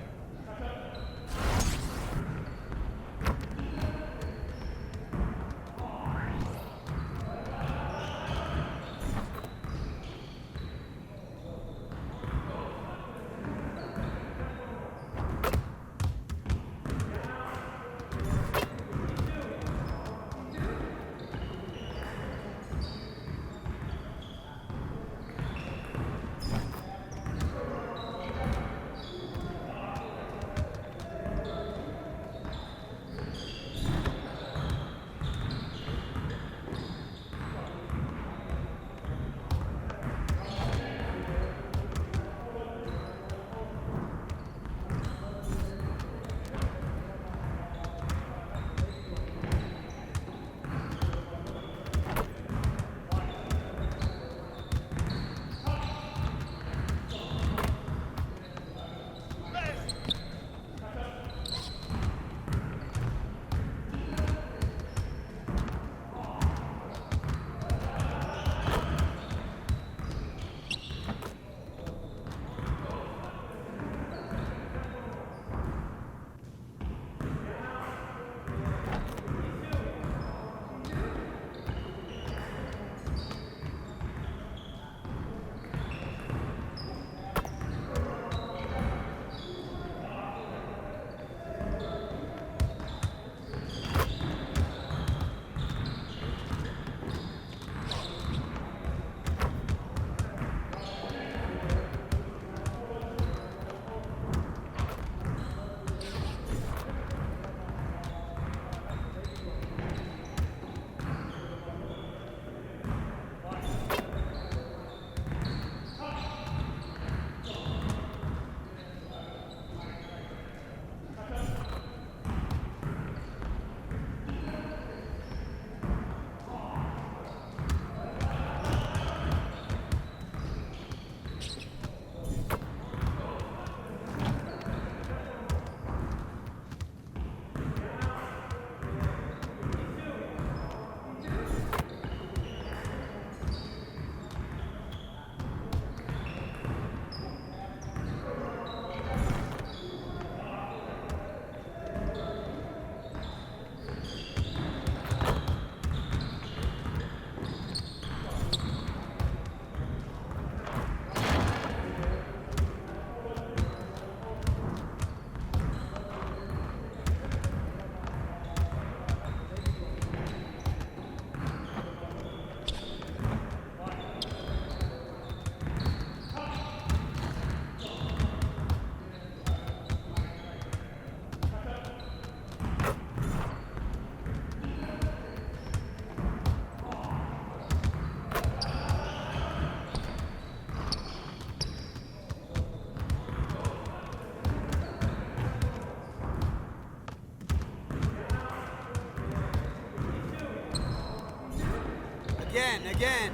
S5: Again. Again.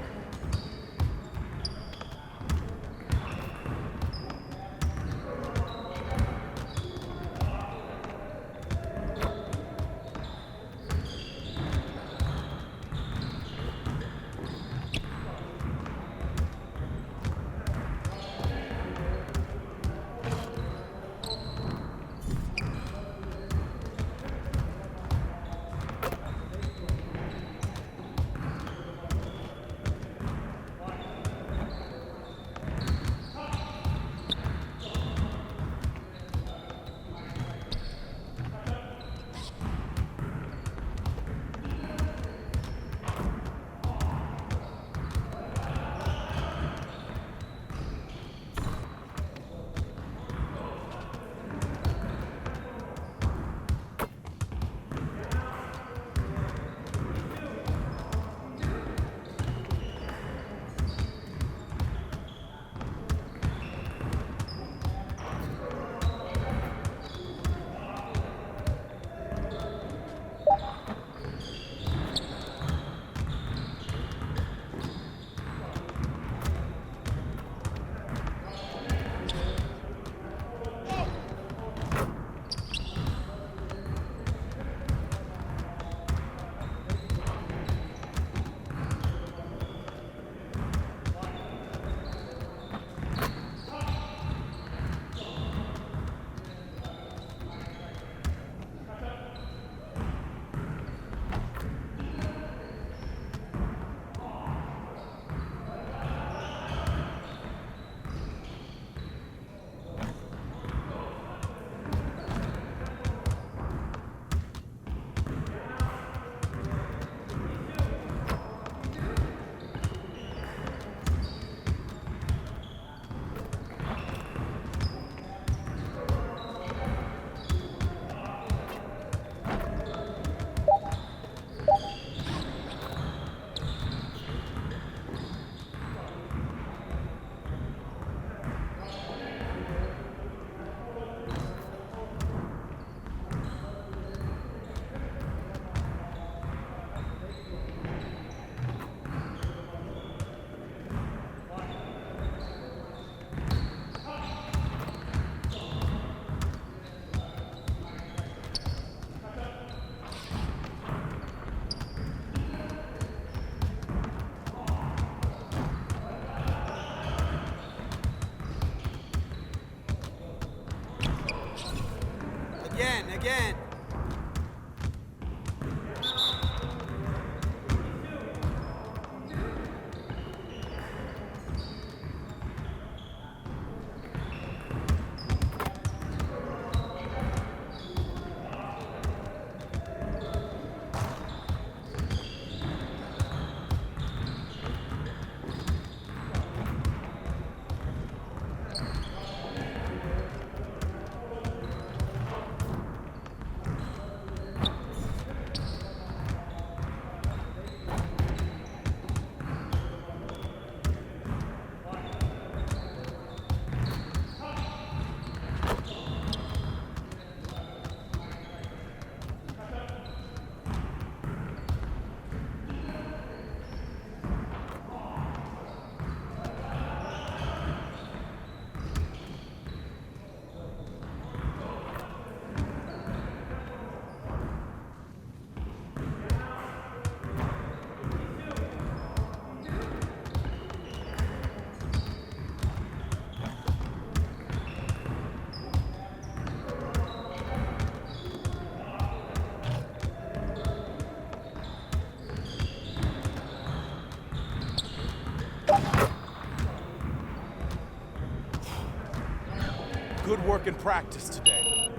S14: Good work in practice today.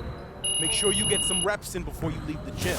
S14: Make sure you get some reps in before you leave the gym.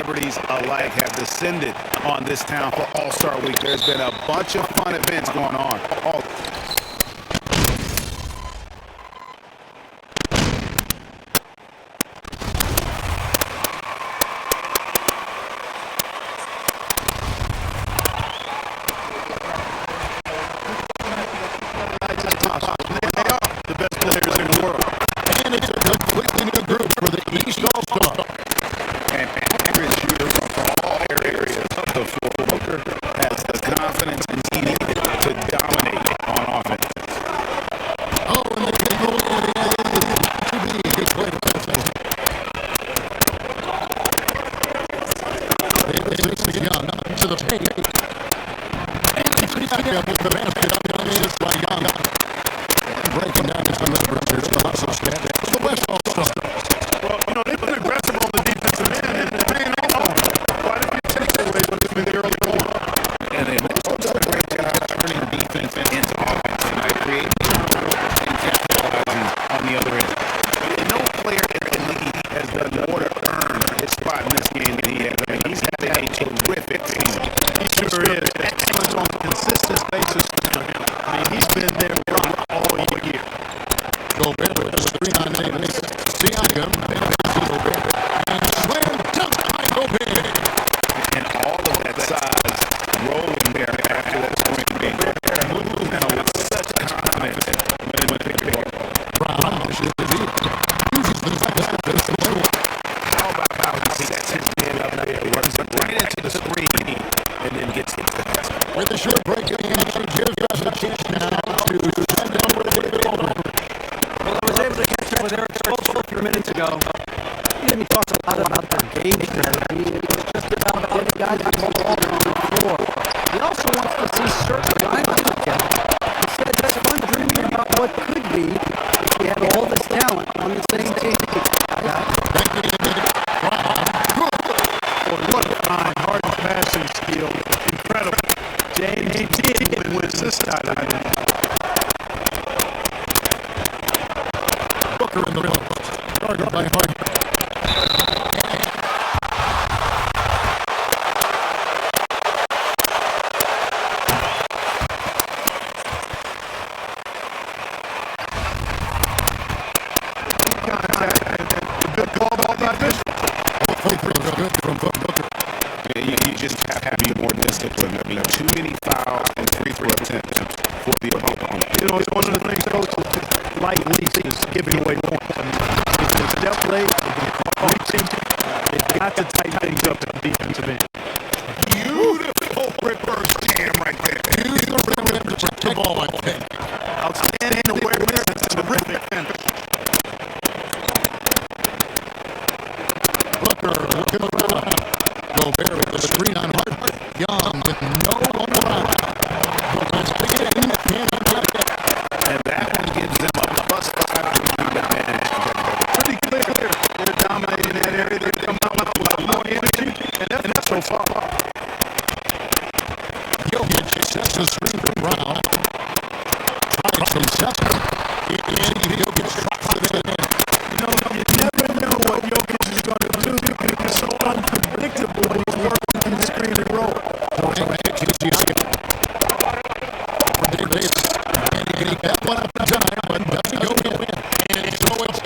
S4: celebrities alike have descended on this town for All-Star Week. There's been a bunch of fun events going on.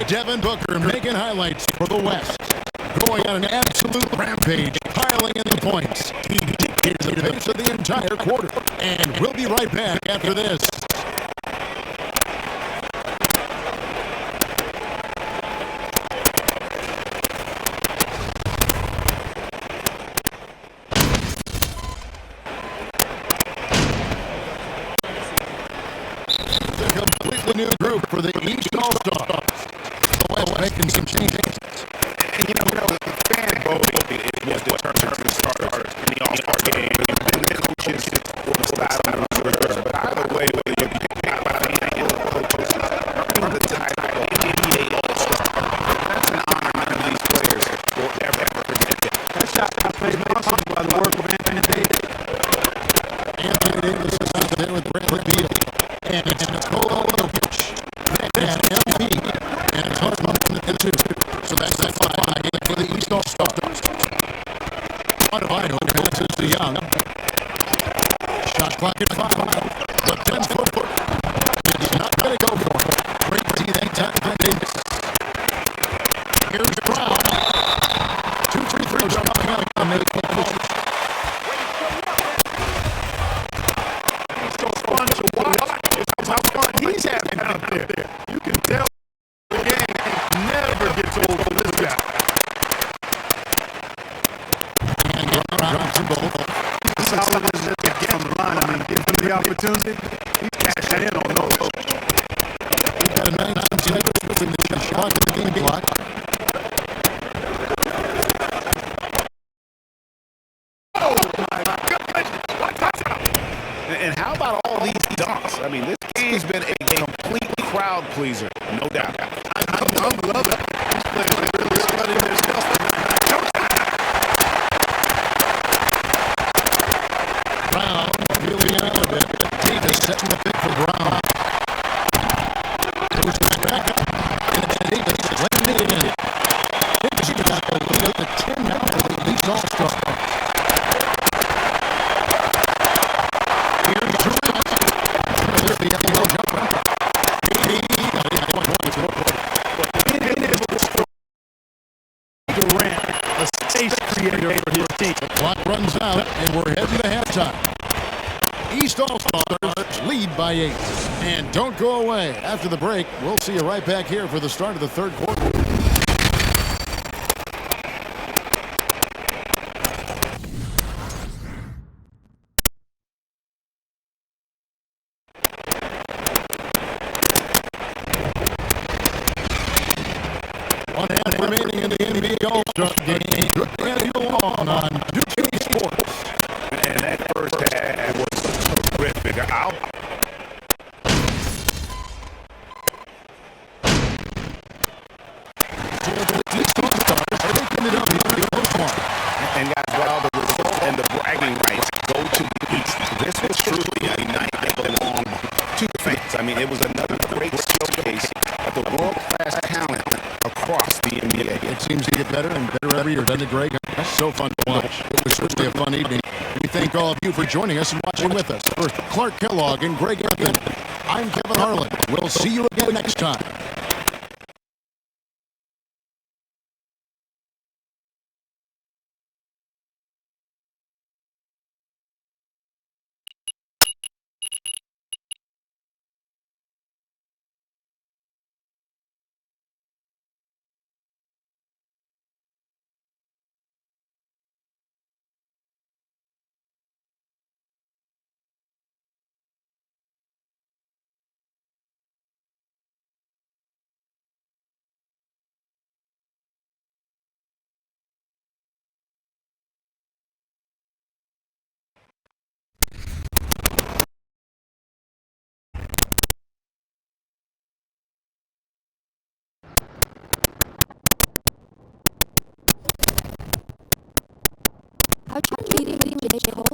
S2: Devin Booker making highlights for the West. Going on an absolute rampage, piling in the points. He dictated the pace of the entire quarter. And we'll be right back after this. A completely new group for the East All-Stars. The West making some changes.
S4: And you know, the fan voting was determined to start in the All-Star game. And then coaches will decide on the reserve. But either way, whether you pick out by the end of the coaches, earning the title NBA All-Star, that's an honor none of these players will ever forget.
S11: That shot made possible by the work of Anthony Davis.
S2: Anthony Davis is out there with Bradley Beal. And it's Nikola Jokic. And MP. And it's Husband in the two. So that's the 5 for the East All-Stars. at 5. The 10-foot is not going to go for it. Great D that time by Davis. Here's Brown. 2 free throws coming out on the
S7: It's so fun to watch. It's how fun he's having out there. You can tell the game never gets old for this guy.
S2: And Brown to both.
S7: This is how it is at the game on the line. I mean, give him the opportunity. He's cashing in on those.
S2: We've got a 19-second within the shot at the game clock.
S8: And how about all these dunks? I mean, this game's been a complete crowd pleaser, no doubt.
S11: I'm loving it. These players are really studying their stuff.
S2: Brown really out of it. Davis setting the pick for Brown. Goes back up. And it's Davis letting it in. Davis got the lead up to 10 now. He's all-star. Here's Durant. There's the yellow jumper.
S7: Durant, a space creator for his team.
S2: The clock runs out, and we're heading to halftime. East All-Stars lead by 8. And don't go away. After the break, we'll see you right back here for the start of the third quarter. One half remaining in the NBA All-Star game. And you along on UK Sports.
S4: And that first half was terrific. And guys, while the result and the bragging rights go to the East, this was truly a night that belonged to the fans. I mean, it was another great showcase of the world-class talent across the NBA.
S2: It seems to get better and better every year, doesn't it, Greg? So fun to watch. It was certainly a fun evening. We thank all of you for joining us and watching with us. For Clark Kellogg and Greg Anthony, I'm Kevin Harlan. We'll see you again next time.
S12: How treating J. Cole?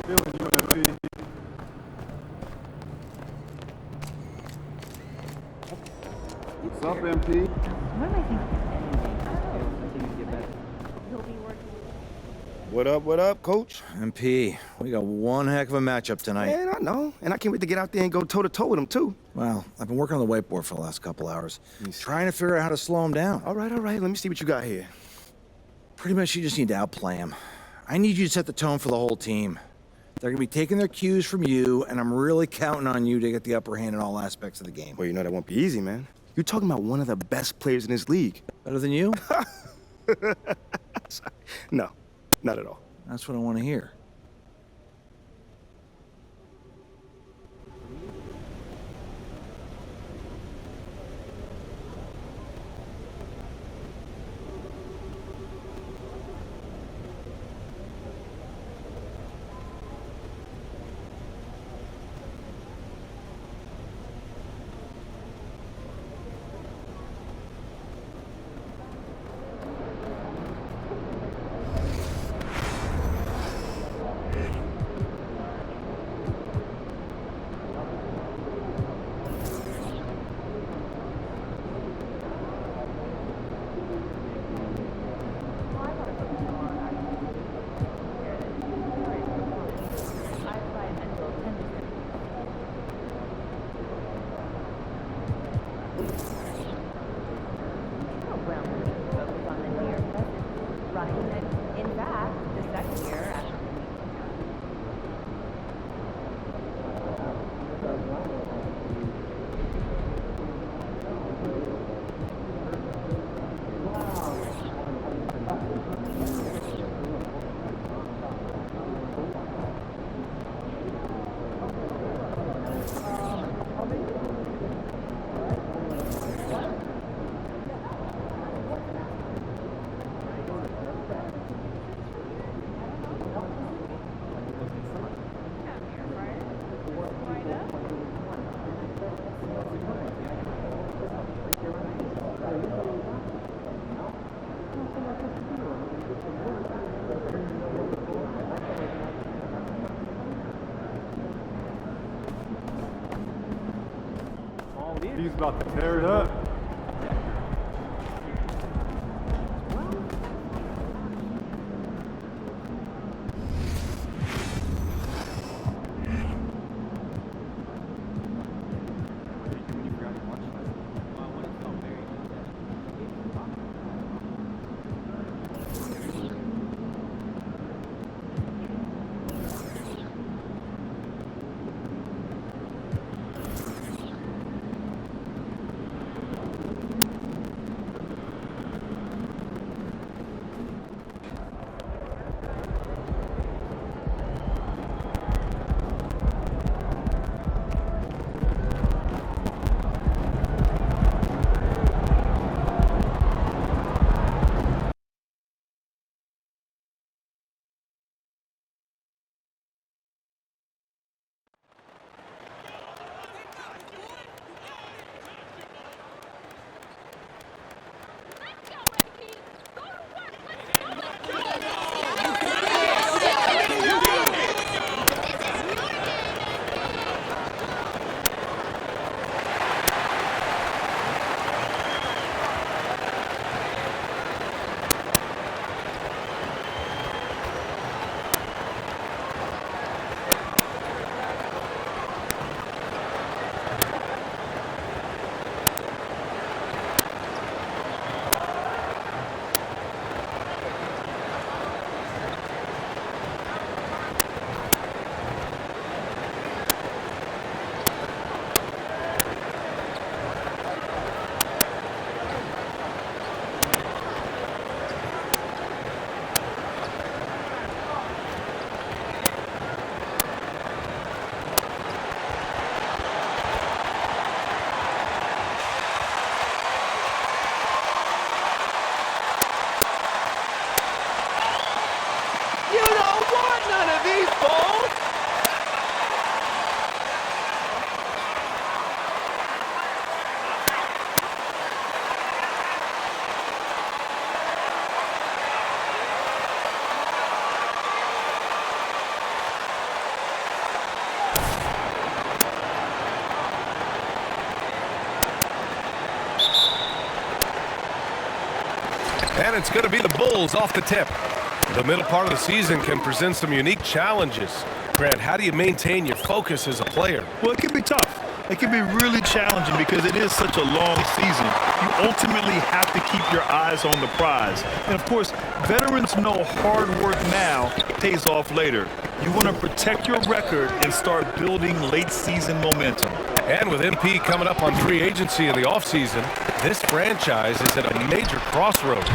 S13: What's up, MP?
S15: What up, Coach?
S16: MP, we got one heck of a matchup tonight.
S15: Man, I know. And I can't wait to get out there and go toe-to-toe with him, too.
S16: Well, I've been working on the whiteboard for the last couple hours, trying to figure out how to slow him down.
S15: All right. Let me see what you got here.
S16: Pretty much you just need to outplay him. I need you to set the tone for the whole team. They're going to be taking their cues from you, and I'm really counting on you to get the upper hand in all aspects of the game.
S15: Well, you know that won't be easy, man. You're talking about one of the best players in this league.
S16: Better than you?
S15: No, not at all.
S16: That's what I want to hear.
S13: He's about to tear it up.
S9: And it's going to be the Bulls off the tip. The middle part of the season can present some unique challenges. Grant, how do you maintain your focus as a player?
S17: Well, it can be tough. It can be really challenging because it is such a long season. You ultimately have to keep your eyes on the prize. And of course, veterans know hard work now pays off later. You want to protect your record and start building late season momentum.
S9: And with MP coming up on free agency in the offseason, this franchise is at a major crossroads.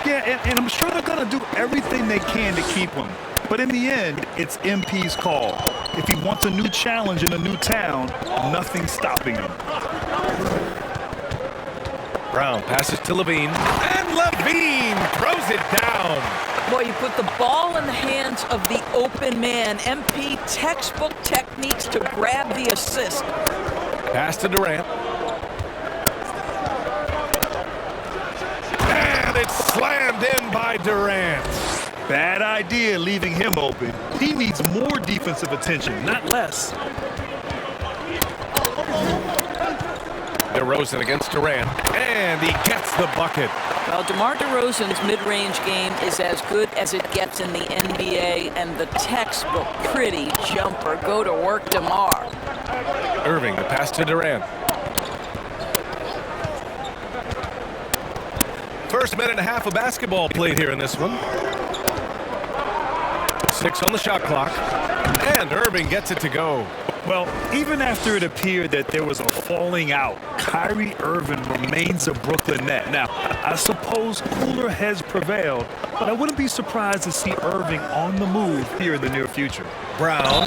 S17: Yeah, and I'm sure they're going to do everything they can to keep him. But in the end, it's MP's call. If he wants a new challenge in a new town, nothing's stopping him.
S9: Brown passes to Levine, and Levine throws it down.
S18: Boy, you put the ball in the hands of the open man. MP textbook techniques to grab the assist.
S9: Pass to Durant. And it's slammed in by Durant.
S17: Bad idea leaving him open. He needs more defensive attention, not less.
S9: DeRozan against Durant, and he gets the bucket.
S18: Well, DeMar DeRozan's mid-range game is as good as it gets in the NBA, and the textbook pretty jumper. Go to work, DeMar.
S9: Irving, the pass to Durant. First minute and a half of basketball played here in this one. 6 on the shot clock, and Irving gets it to go.
S17: Well, even after it appeared that there was a falling out, Kyrie Irving remains a Brooklyn Net. Now, I suppose cooler heads prevailed, but I wouldn't be surprised to see Irving on the move here in the near future.
S9: Brown,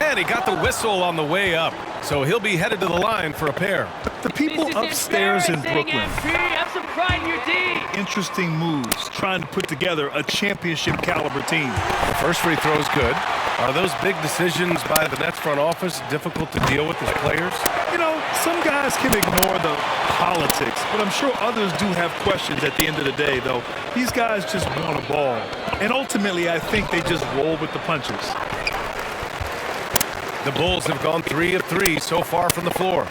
S9: and he got the whistle on the way up, so he'll be headed to the line for a pair.
S17: The people upstairs in Brooklyn.
S10: Have some pride in your team.
S17: Interesting moves, trying to put together a championship caliber team.
S9: First free throw is good. Are those big decisions by the Nets front office difficult to deal with as players?
S17: You know, some guys can ignore the politics, but I'm sure others do have questions at the end of the day, though. These guys just want a ball. And ultimately, I think they just roll with the punches.
S9: The Bulls have gone 3 of 3 so far from the floor.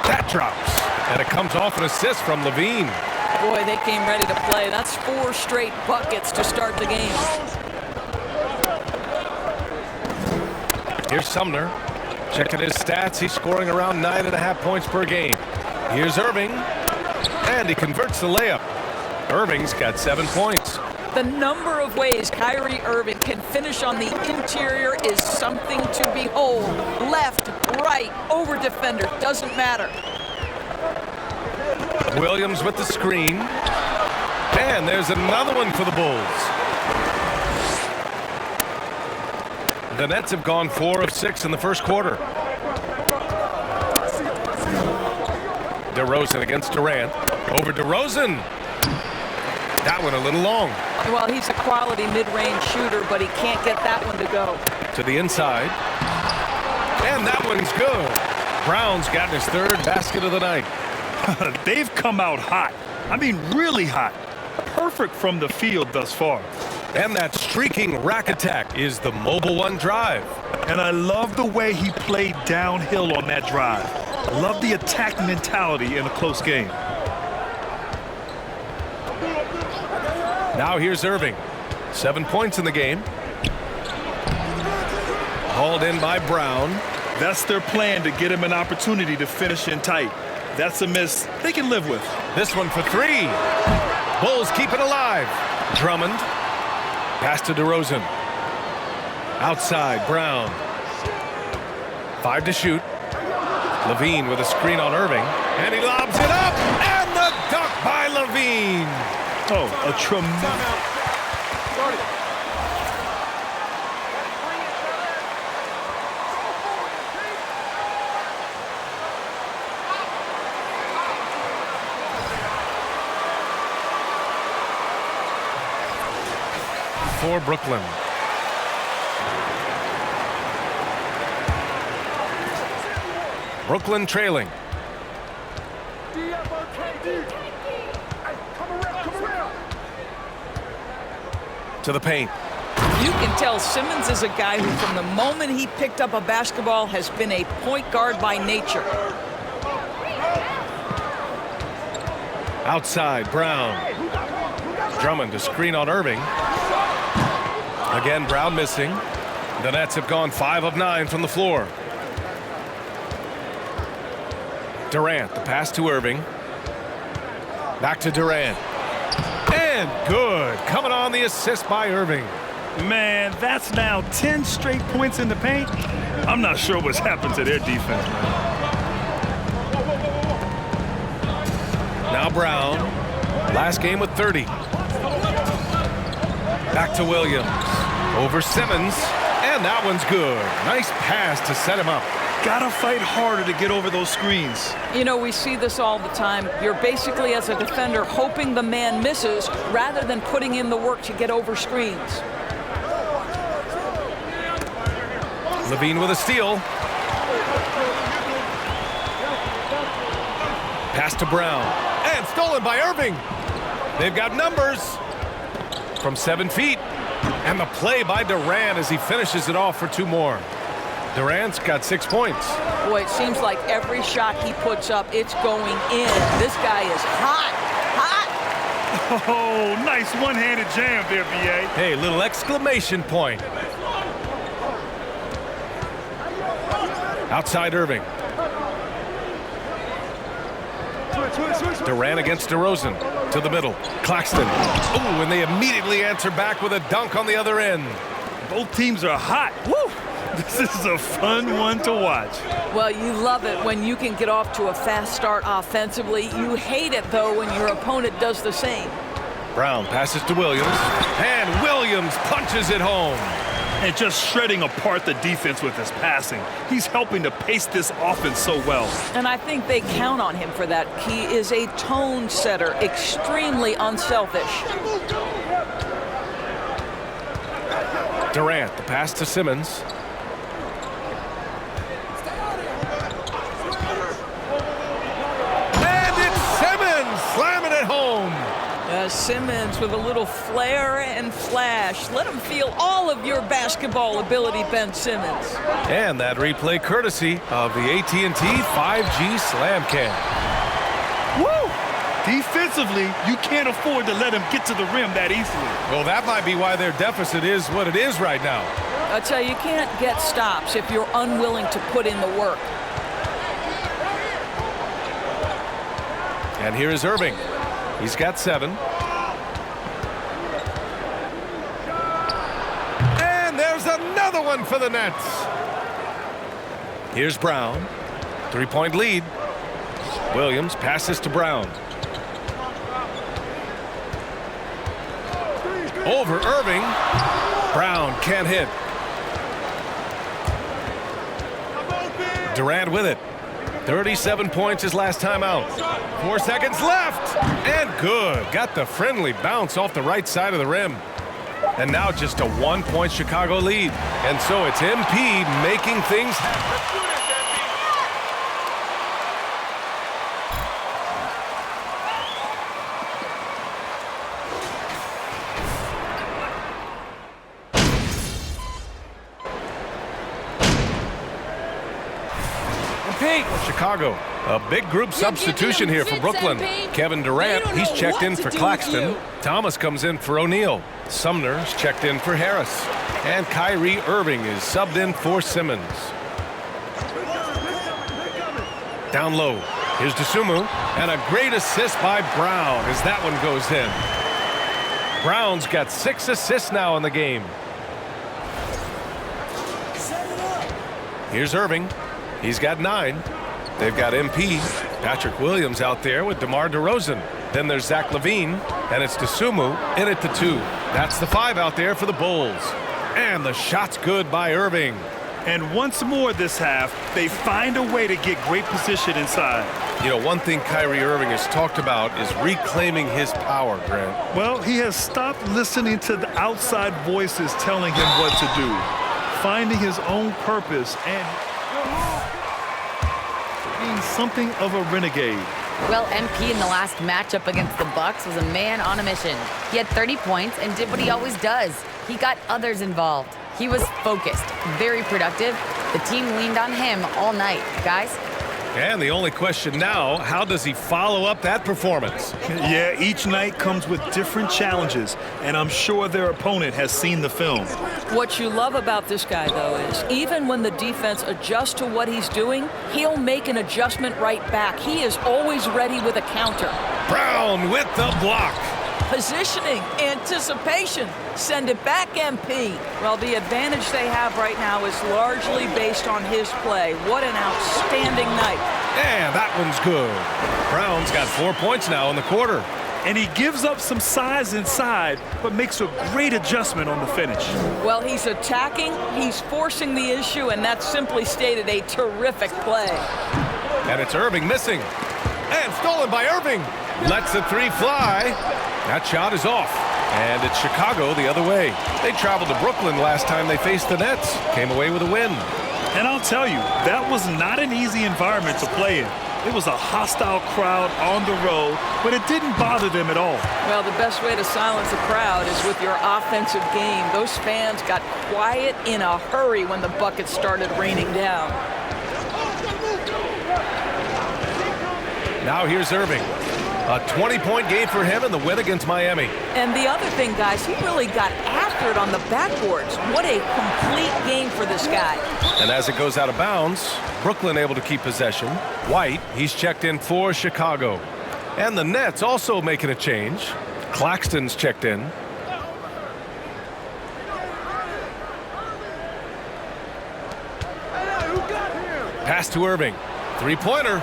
S9: That drops, and it comes off an assist from Levine.
S18: Boy, they came ready to play. That's 4 straight buckets to start the game.
S9: Here's Sumner. Checking his stats, he's scoring around 9.5 points per game. Here's Irving, and he converts the layup. Irving's got 7 points.
S18: The number of ways Kyrie Irving can finish on the interior is something to behold. Left, right, over defender, doesn't matter.
S9: Williams with the screen. And there's another one for the Bulls. The Nets have gone 4 of 6 in the first quarter. DeRozan against Durant. Over DeRozan. That one a little long.
S18: Well, he's a quality mid-range shooter, but he can't get that one to go.
S9: To the inside. And that one's good. Brown's gotten his 3rd basket of the night.
S17: They've come out hot. I mean, really hot. Perfect from the field thus far.
S9: And that streaking rack attack is the Mobile One drive.
S17: And I love the way he played downhill on that drive. Love the attack mentality in a close game.
S9: Now here's Irving. 7 points in the game. Hauled in by Brown.
S17: That's their plan, to get him an opportunity to finish in tight. That's a miss they can live with.
S9: This one for 3. Bulls keep it alive. Drummond. Pass to DeRozan. Outside, Brown. 5 to shoot. Levine with a screen on Irving. And he lobs it up. And the dunk by Levine.
S17: Oh, a tremendous.
S9: 4 Brooklyn. Brooklyn trailing. To the paint.
S18: You can tell Simmons is a guy who, from the moment he picked up a basketball, has been a point guard by nature.
S9: Outside, Brown. Drummond to screen on Irving. Again, Brown missing. The Nets have gone 5 of 9 from the floor. Durant, the pass to Irving. Back to Durant. And good. Coming on the assist by Irving.
S17: Man, that's now 10 straight points in the paint. I'm not sure what's happened to their defense, man.
S9: Now Brown. Last game with 30. Back to Williams. Over Simmons. And that one's good. Nice pass to set him up.
S17: Gotta fight harder to get over those screens.
S18: You know, we see this all the time. You're basically, as a defender, hoping the man misses rather than putting in the work to get over screens.
S9: Levine with a steal. Pass to Brown. And stolen by Irving. They've got numbers from 7 feet. And the play by Durant as he finishes it off for 2 more. Durant's got 6 points.
S18: Boy, it seems like every shot he puts up, it's going in. This guy is hot, hot.
S17: Oh, nice one-handed jam there, B.A.
S9: Hey, little exclamation point. Outside Irving. Durant against DeRozan. To the middle. Claxton. Oh, and they immediately answer back with a dunk on the other end.
S17: Both teams are hot. Woo! This is a fun one to watch.
S18: Well, you love it when you can get off to a fast start offensively. You hate it, though, when your opponent does the same.
S9: Brown passes to Williams. And Williams punches it home.
S17: And just shredding apart the defense with his passing. He's helping to pace this offense so well.
S18: And I think they count on him for that. He is a tone setter, extremely unselfish.
S9: Durant, the pass to Simmons. And it's Simmons slamming it home.
S18: Simmons with a little flair and flash. Let him feel all of your basketball ability, Ben Simmons.
S9: And that replay courtesy of the AT&T 5G Slam Cam.
S17: Woo! Defensively, you can't afford to let him get to the rim that easily.
S9: Well, that might be why their deficit is what it is right now.
S18: I tell you, you can't get stops if you're unwilling to put in the work.
S9: And here is Irving. He's got 7. And there's another one for the Nets. Here's Brown. 3-point lead. Williams passes to Brown. Over Irving. Brown can't hit. Durant with it. 37 points his last time out. 4 seconds left. And good. Got the friendly bounce off the right side of the rim. And now just a 1-point Chicago lead. And so it's MP making things happen. Chicago. A big group substitution here for Brooklyn. Kevin Durant, he's checked in for Claxton. Thomas comes in for O'Neal. Sumner's checked in for Harris. And Kyrie Irving is subbed in for Simmons. Down low. Here's DeSumo. And a great assist by Brown as that one goes in. Brown's got 6 assists now in the game. Here's Irving. He's got 9. They've got MP, Patrick Williams out there with DeMar DeRozan. Then there's Zach LaVine, and it's DeSumo in at the 2. That's the 5 out there for the Bulls. And the shot's good by Irving.
S17: And once more this half, they find a way to get great position inside.
S9: You know, one thing Kyrie Irving has talked about is reclaiming his power, Grant.
S17: Well, he has stopped listening to the outside voices telling him what to do. Finding his own purpose and being something of a renegade.
S19: Well, MP in the last matchup against the Bucks was a man on a mission. He had 30 points and did what he always does. He got others involved. He was focused, very productive. The team leaned on him all night. Guys?
S20: And the only question now, how does he follow up that performance?
S17: Yeah, each night comes with different challenges, and I'm sure their opponent has seen the film.
S18: What you love about this guy, though, is even when the defense adjusts to what he's doing, he'll make an adjustment right back. He is always ready with a counter.
S20: Brown with the block.
S18: Positioning, anticipation, send it back, MP. Well, the advantage they have right now is largely based on his play. What an outstanding night.
S20: And that one's good. Brown's got 4 points now in the quarter.
S17: And he gives up some size inside, but makes a great adjustment on the finish.
S18: Well, he's attacking, he's forcing the issue, and that's simply stated a terrific play.
S20: And it's Irving missing. And stolen by Irving. Lets the three fly. That shot is off. And it's Chicago the other way. They traveled to Brooklyn last time they faced the Nets. Came away with a win.
S17: And I'll tell you, that was not an easy environment to play in. It was a hostile crowd on the road, but it didn't bother them at all.
S18: Well, the best way to silence a crowd is with your offensive game. Those fans got quiet in a hurry when the buckets started raining down.
S20: Now here's Irving. A 20-point game for him in the win against Miami.
S18: And the other thing, guys, he really got after it on the backboards. What a complete game for this guy.
S20: And as it goes out of bounds, Brooklyn able to keep possession. White, he's checked in for Chicago. And the Nets also making a change. Claxton's checked in. Pass to Irving. Three-pointer.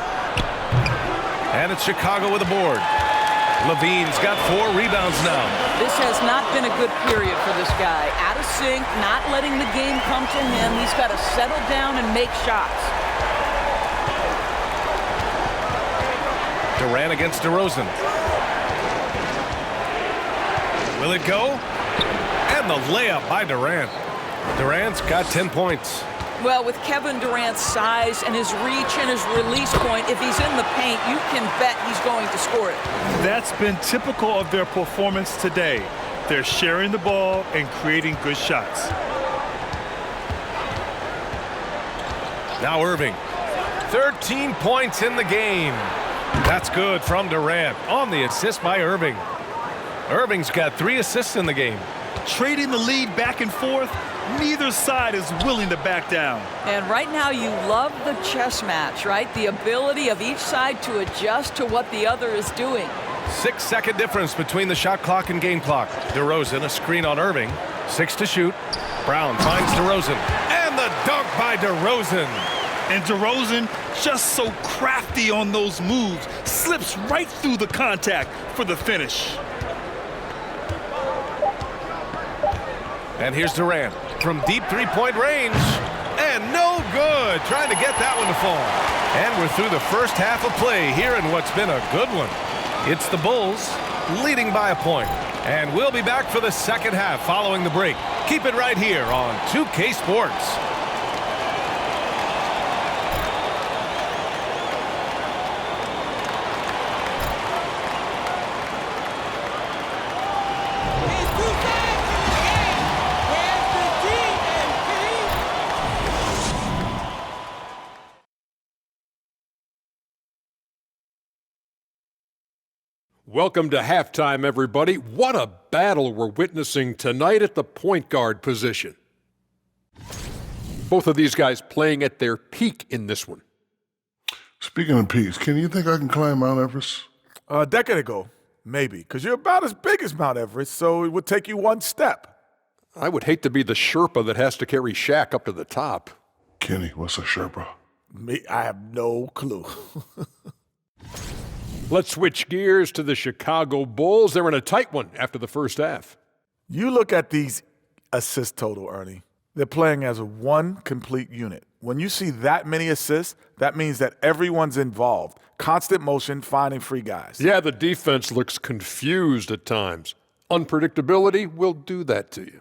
S20: And it's Chicago with a board. Levine's got 4 rebounds now.
S18: This has not been a good period for this guy. Out of sync, not letting the game come to him. He's got to settle down and make shots.
S20: Durant against DeRozan. Will it go? And the layup by Durant. Durant's got 10 points.
S18: Well, with Kevin Durant's size and his reach and his release point, if he's in the paint, you can bet he's going to score it.
S17: That's been typical of their performance today. They're sharing the ball and creating good shots.
S20: Now Irving. 13 points in the game. That's good from Durant on the assist by Irving. Irving's got 3 assists in the game.
S17: Trading the lead back and forth, neither side is willing to back down.
S18: And right now you love the chess match, right? The ability of each side to adjust to what the other is doing.
S20: 6-second difference between the shot clock and game clock. DeRozan, a screen on Irving. 6 to shoot. Brown finds DeRozan. And the dunk by DeRozan.
S17: And DeRozan, just so crafty on those moves, slips right through the contact for the finish.
S20: And here's Durant from deep three-point range. And no good. Trying to get that one to fall. And we're through the first half of play here in what's been a good one. It's the Bulls leading by a point. And we'll be back for the second half following the break. Keep it right here on 2K Sports.
S1: Welcome to halftime, everybody. What a battle we're witnessing tonight at the point guard position. Both of these guys playing at their peak in this one.
S6: Speaking of peaks, can you think I can climb Mount Everest?
S7: A decade ago, maybe, because you're about as big as Mount Everest, so it would take you one step.
S1: I would hate to be the Sherpa that has to carry Shaq up to the top.
S6: Kenny, what's a Sherpa?
S7: Me, I have no clue.
S1: Let's switch gears to the Chicago Bulls. They're in a tight one after the first half.
S7: You look at these assist total, Ernie. They're playing as one complete unit. When you see that many assists, that means that everyone's involved. Constant motion, finding free guys.
S1: Yeah, the defense looks confused at times. Unpredictability will do that to you.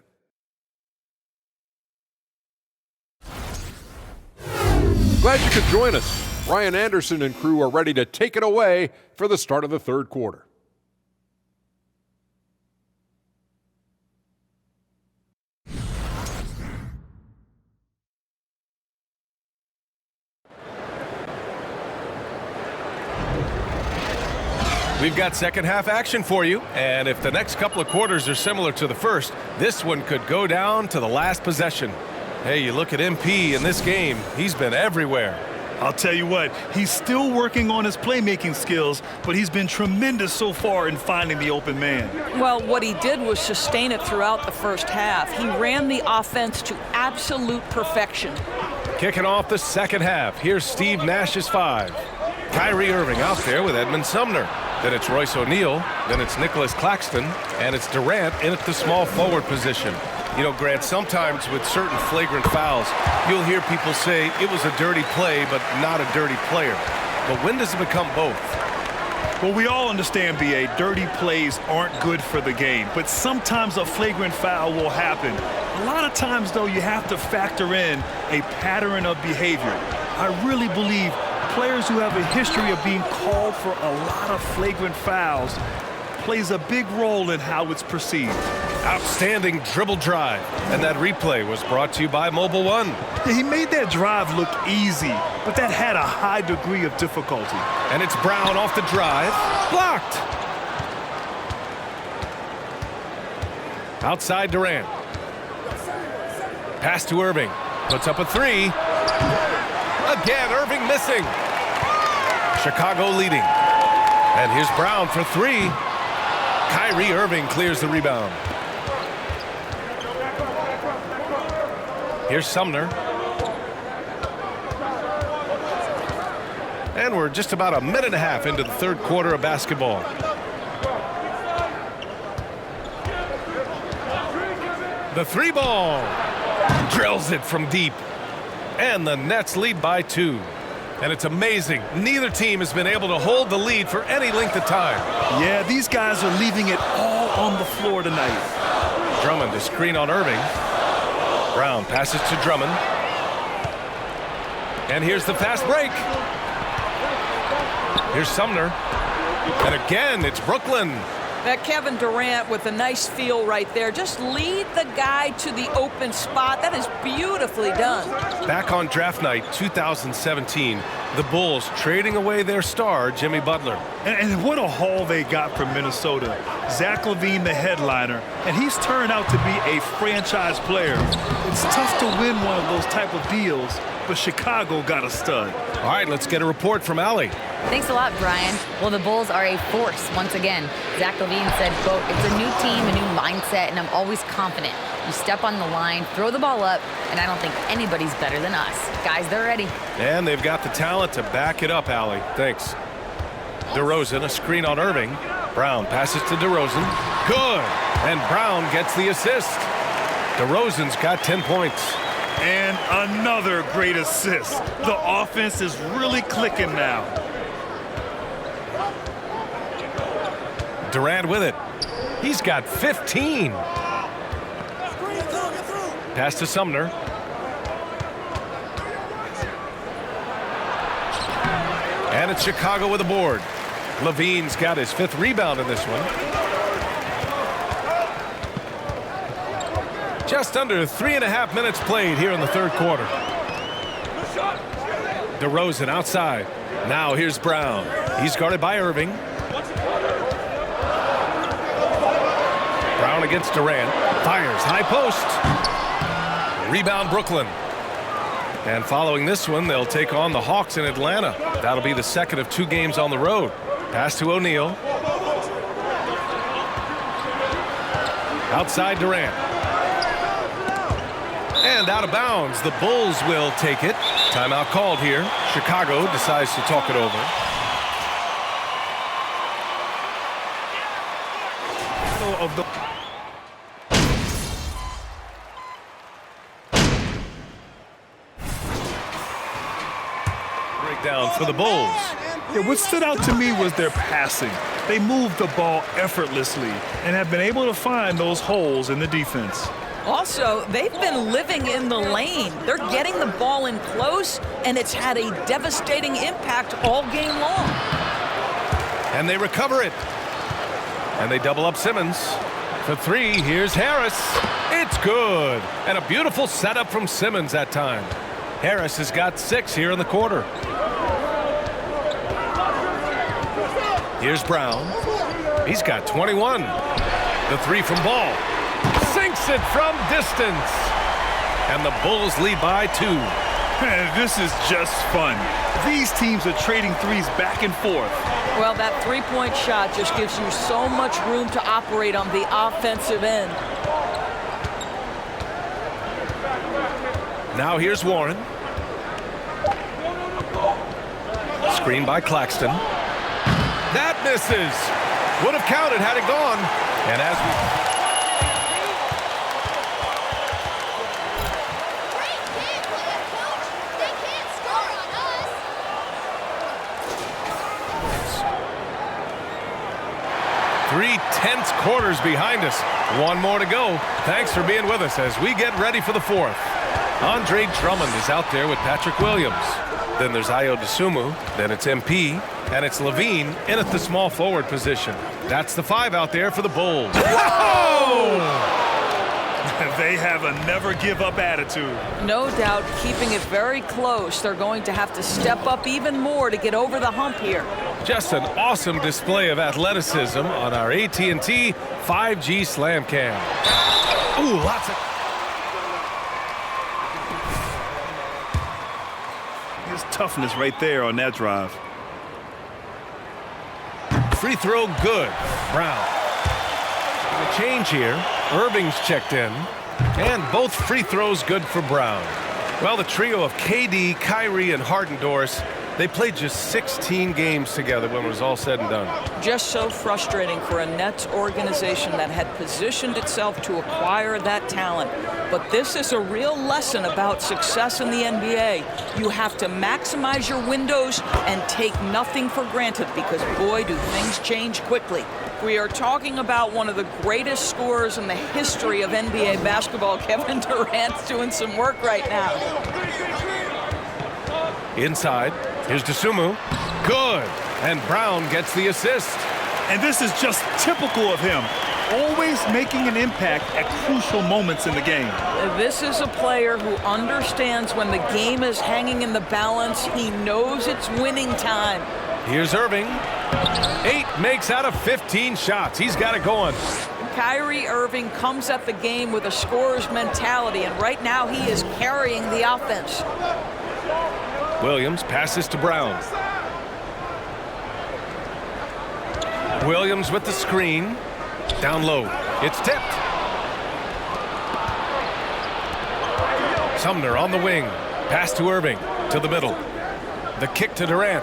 S1: Glad you could join us. Ryan Anderson and crew are ready to take it away for the start of the third quarter.
S20: We've got second half action for you, and if the next couple of quarters are similar to the first, this one could go down to the last possession. Hey, you look at MP in this game, he's been everywhere.
S17: I'll tell you what, he's still working on his playmaking skills, but he's been tremendous so far in finding the open man.
S18: Well, what he did was sustain it throughout the first half. He ran the offense to absolute perfection.
S20: Kicking off the second half, here's Steve Nash's 5. Kyrie Irving out there with Edmund Sumner. Then it's Royce O'Neal, then it's Nicholas Claxton, and it's Durant in at the small forward position. You know, Grant, sometimes with certain flagrant fouls, you'll hear people say it was a dirty play, but not a dirty player. But when does it become both?
S17: Well, we all understand, B.A., dirty plays aren't good for the game, but sometimes a flagrant foul will happen. A lot of times, though, you have to factor in a pattern of behavior. I really believe players who have a history of being called for a lot of flagrant fouls plays a big role in how it's perceived.
S20: Outstanding dribble drive, and that replay was brought to you by Mobile One.
S17: Yeah, he made that drive look easy, but that had a high degree of difficulty.
S20: And it's Brown off the drive, blocked. Outside Durant. Pass to Irving, puts up a 3. Again, Irving missing. Chicago leading. And here's Brown for 3. Kyrie Irving clears the rebound. Here's Sumner. And we're just about a minute and a half into the third quarter of basketball. The 3 ball. Drills it from deep. And the Nets lead by 2. And it's amazing. Neither team has been able to hold the lead for any length of time.
S17: Yeah, these guys are leaving it all on the floor tonight.
S20: Drummond to screen on Irving. Brown passes to Drummond. And here's the fast break. Here's Sumner. And again, it's Brooklyn.
S18: That Kevin Durant with a nice feel right there. Just lead the guy to the open spot. That is beautifully done.
S20: Back on draft night 2017, the Bulls trading away their star, Jimmy Butler.
S17: And what a haul they got from Minnesota. Zach LaVine, the headliner, and he's turned out to be a franchise player. It's tough to win one of those type of deals, but Chicago got a stud.
S20: All right, let's get a report from Allie.
S19: Thanks a lot, Brian. Well, the Bulls are a force once again. Zach LaVine said, quote, "It's a new team, a new mindset, and I'm always confident. You step on the line, throw the ball up, and I don't think anybody's better than us. Guys, they're ready."
S20: And they've got the talent to back it up, Allie. Thanks. DeRozan, a screen on Irving. Brown passes to DeRozan. Good. And Brown gets the assist. DeRozan's got 10 points.
S17: And another great assist. The offense is really clicking now.
S20: Durant with it. He's got 15. Pass to Sumner. And it's Chicago with a board. LaVine's got his 5th rebound in this one. Just under 3.5 minutes played here in the third quarter. DeRozan outside. Now here's Brown. He's guarded by Irving. Brown against Durant. Fires. High post. Rebound Brooklyn. And following this one, they'll take on the Hawks in Atlanta. That'll be the second of 2 games on the road. Pass to O'Neal. Outside Durant. And out of bounds. The Bulls will take it. Timeout called here. Chicago decides to talk it over.
S17: Of the
S20: breakdown for the Bulls.
S17: Yeah, what stood out to me was their passing. They moved the ball effortlessly and have been able to find those holes in the defense.
S18: Also, they've been living in the lane. They're getting the ball in close, and it's had a devastating impact all game long.
S20: And they recover it. And they double up Simmons. For 3, here's Harris. It's good. And a beautiful setup from Simmons that time. Harris has got 6 here in the quarter. Here's Brown. He's got 21. The three from ball. Sinks it from distance. And the Bulls lead by 2.
S17: This is just fun. These teams are trading threes back and forth.
S18: Well, that three-point shot just gives you so much room to operate on the offensive end.
S20: Now here's Warren. Screen by Claxton. That misses. Would have counted had it gone. And as we... Three tense quarters behind us. One more to go. Thanks for being with us as we get ready for the fourth. Andre Drummond is out there with Patrick Williams. Then there's Ayo Dosunmu. Then it's MP. And it's Levine in at the small forward position. That's the 5 out there for the Bulls.
S17: Whoa! They have a never-give-up attitude.
S18: No doubt, keeping it very close. They're going to have to step up even more to get over the hump here.
S20: Just an awesome display of athleticism on our AT&T 5G Slam Cam. Ooh, lots of...
S17: There's toughness right there on that drive.
S20: Free throw good. Brown. A change here. Irving's checked in. And both free throws good for Brown. Well, the trio of KD, Kyrie, and Harden-Doris, they played just 16 games together when it was all said and done.
S18: Just so frustrating for a Nets organization that had positioned itself to acquire that talent. But this is a real lesson about success in the NBA. You have to maximize your windows and take nothing for granted because, boy, do things change quickly. We are talking about one of the greatest scorers in the history of NBA basketball. Kevin Durant's doing some work right now.
S20: Inside, here's Dosunmu. Good. And Brown gets the assist.
S17: And this is just typical of him. Always making an impact at crucial moments in the game.
S18: This is a player who understands when the game is hanging in the balance. He knows it's winning time.
S20: Here's Irving. 8 makes out of 15 shots. He's got it going.
S18: Kyrie Irving comes at the game with a scorer's mentality, and right now he is carrying the offense.
S20: Williams passes to Brown. Williams with the screen. Down low. It's tipped. Sumner on the wing. Pass to Irving. To the middle. The kick to Durant.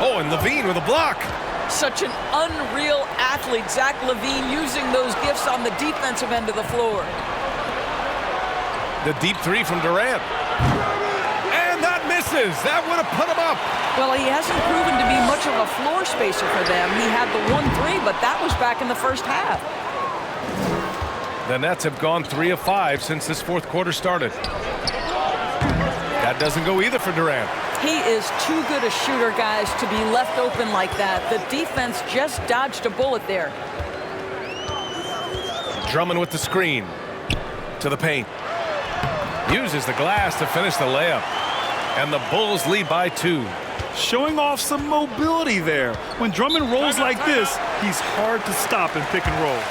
S20: Oh, and Levine with a block.
S18: Such an unreal athlete, Zach Levine, using those gifts on the defensive end of the floor.
S20: The deep three from Durant. And that misses. That would have put him up.
S18: Well, he hasn't proven to be much of a floor spacer for them. He had the 1-3, but that was back in the first half.
S20: The Nets have gone 3 of 5 since this fourth quarter started. That doesn't go either for Durant.
S18: He is too good a shooter, guys, to be left open like that. The defense just dodged a bullet there.
S20: Drummond with the screen. To the paint. Uses the glass to finish the layup. And the Bulls lead by 2.
S17: Showing off some mobility there. When Drummond rolls like this, he's hard to stop in pick and roll.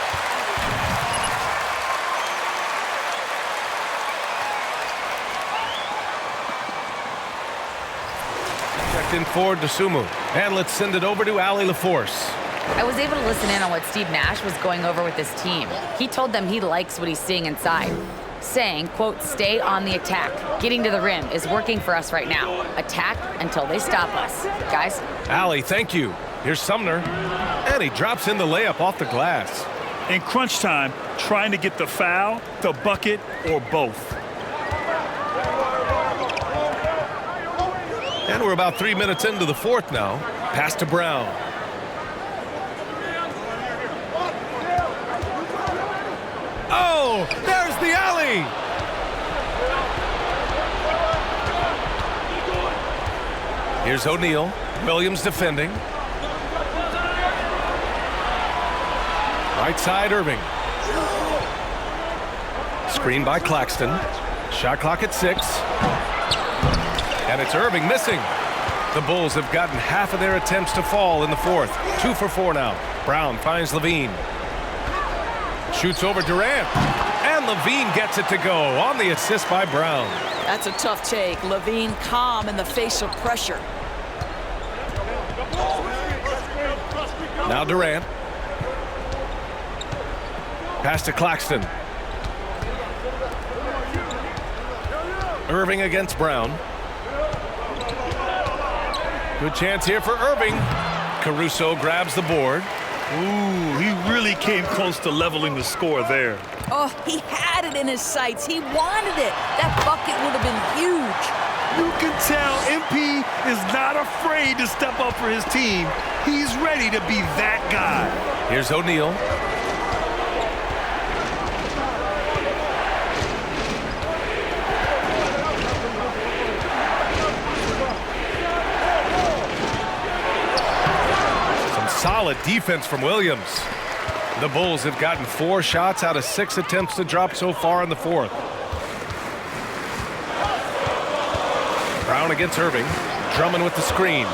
S20: Checked in for Dosunmu. And let's send it over to Allie LaForce.
S19: I was able to listen in on what Steve Nash was going over with his team. He told them he likes what he's seeing inside, saying, quote, stay on the attack. Getting to the rim is working for us right now. Attack until they stop us. Guys?
S20: Allie, thank you. Here's Sumner. And he drops in the layup off the glass.
S17: In crunch time, trying to get the foul, the bucket, or both.
S20: And we're about 3 minutes into the fourth now. Pass to Brown. Oh, there's the alley. Here's O'Neal. Williams defending. Right side, Irving. Screen by Claxton. Shot clock at 6. And it's Irving missing. The Bulls have gotten half of their attempts to fall in the fourth. 2 for 4 now. Brown finds Levine. Shoots over Durant. And Levine gets it to go on the assist by Brown.
S18: That's a tough take. Levine calm in the face of pressure.
S20: Now Durant. Pass to Claxton. Irving against Brown. Good chance here for Irving. Caruso grabs the board.
S17: Ooh, he really came close to leveling the score there.
S18: Oh, he had it in his sights. He wanted it. That bucket would have been huge.
S17: You can tell MP is not afraid to step up for his team. He's ready to be that guy.
S20: Here's O'Neal. Solid defense from Williams. The Bulls have gotten 4 shots out of 6 attempts to drop so far in the fourth. Brown against Irving. Drummond with the screen.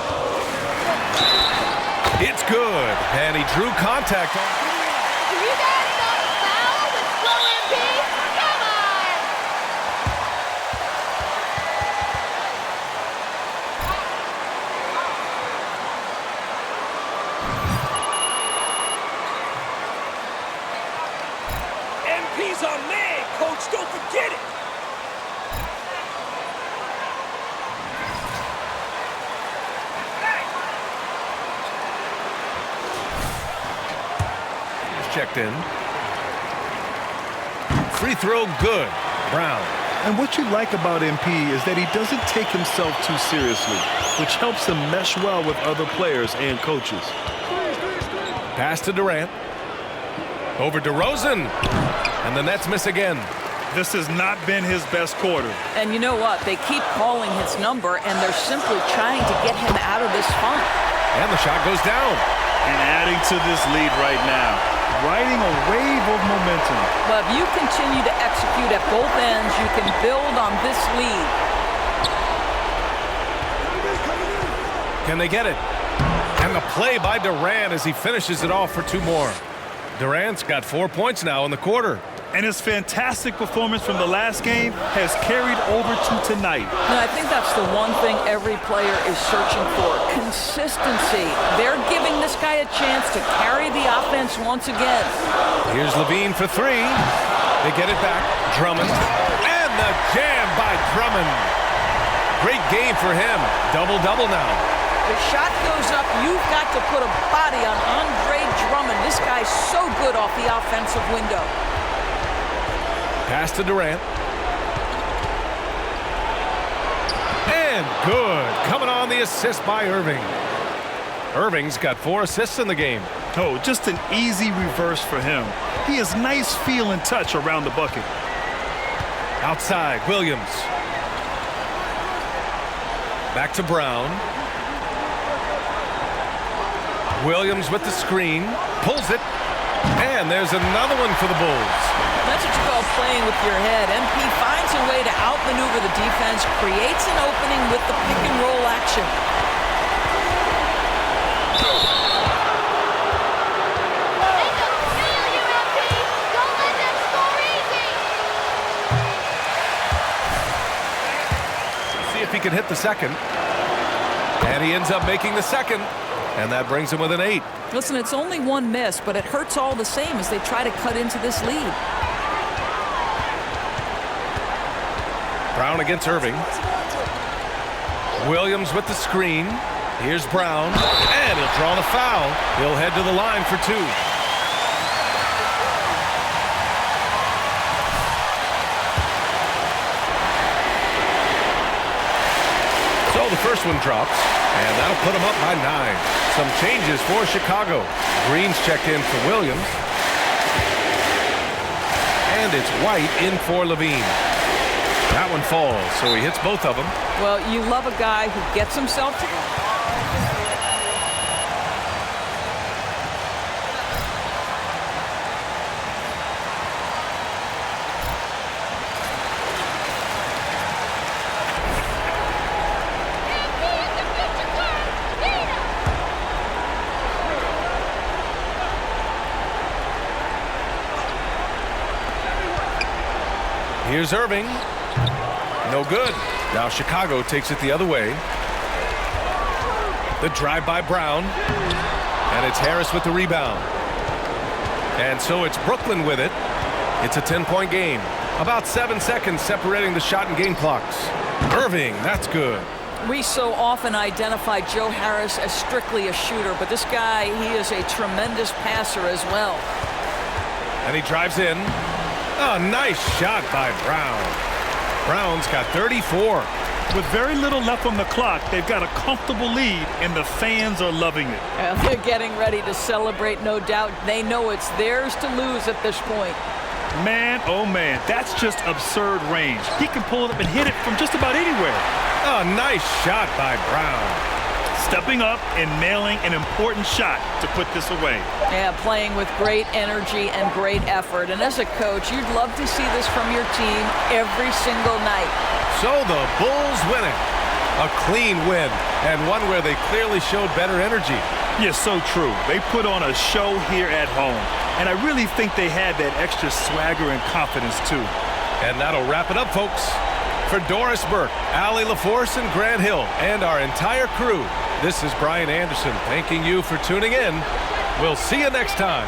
S20: It's good, and he drew contact.
S10: You guys got a foul with slow MP? Come on!
S21: MP's our man, coach. Don't forget it.
S20: Checked in. Free throw good. Brown.
S17: And what you like about MP is that he doesn't take himself too seriously, which helps him mesh well with other players and coaches.
S20: Pass to Durant. Over DeRozan. And the Nets miss again.
S17: This has not been his best quarter.
S18: And you know what? They keep calling his number, and they're simply trying to get him out of this funk.
S20: And the shot goes down.
S17: And adding to this lead right now, riding a wave of momentum.
S18: But if you continue to execute at both ends, you can build on this lead.
S20: Can they get it? And the play by Durant as he finishes it off for 2 more. Durant's got 4 points now in the quarter.
S17: And his fantastic performance from the last game has carried over to tonight.
S18: And I think that's the one thing every player is searching for, consistency. They're giving this guy a chance to carry the offense once again.
S20: Here's Levine for 3. They get it back. Drummond. And the jam by Drummond. Great game for him. Double-double now.
S18: The shot goes up. You've got to put a body on Andre Drummond. This guy's so good off the offensive window.
S20: Pass to Durant. And good. Coming on the assist by Irving. Irving's got 4 assists in the game.
S17: Oh, just an easy reverse for him. He has nice feel and touch around the bucket.
S20: Outside, Williams. Back to Brown. Williams with the screen. Pulls it. And there's another one for the Bulls.
S18: That's what you call playing with your head. MP finds a way to outmaneuver the defense, creates an opening with the pick and roll action.
S20: See if he can hit the second. And he ends up making the second. And that brings him within 8.
S18: Listen, it's only 1 miss, but it hurts all the same as they try to cut into this lead.
S20: Brown against Irving. Williams with the screen. Here's Brown. And he'll draw the foul. He'll head to the line for 2. So the first one drops, and that'll put him up by 9. Some changes for Chicago. Green's checked in for Williams. And it's White in for Levine. That one falls, so he hits both of them.
S18: Well, you love a guy who gets himself to...
S20: Here's Irving. No good. Now Chicago takes it the other way. The drive by Brown. And it's Harris with the rebound. And so it's Brooklyn with it. It's a 10-point game. About 7 seconds separating the shot and game clocks. Irving, that's good.
S18: We so often identify Joe Harris as strictly a shooter, but this guy, he is a tremendous passer as well.
S20: And he drives in. Oh, nice shot by Brown. Brown's got 34.
S17: With very little left on the clock, they've got a comfortable lead, and the fans are loving it.
S18: Well, they're getting ready to celebrate, no doubt. They know it's theirs to lose at this point.
S17: Man, oh man, that's just absurd range. He can pull it up and hit it from just about anywhere.
S20: Oh, nice shot by Brown.
S17: Stepping up and nailing an important shot to put this away.
S18: Yeah, playing with great energy and great effort. And as a coach, you'd love to see this from your team every single night.
S20: So the Bulls win it. A clean win, and one where they clearly showed better energy.
S17: Yes, so true. They put on a show here at home, and I really think they had that extra swagger and confidence, too.
S20: And that'll wrap it up, folks. For Doris Burke, Allie LaForce, and Grant Hill, and our entire crew, this is Brian Anderson thanking you for tuning in. We'll see you next time.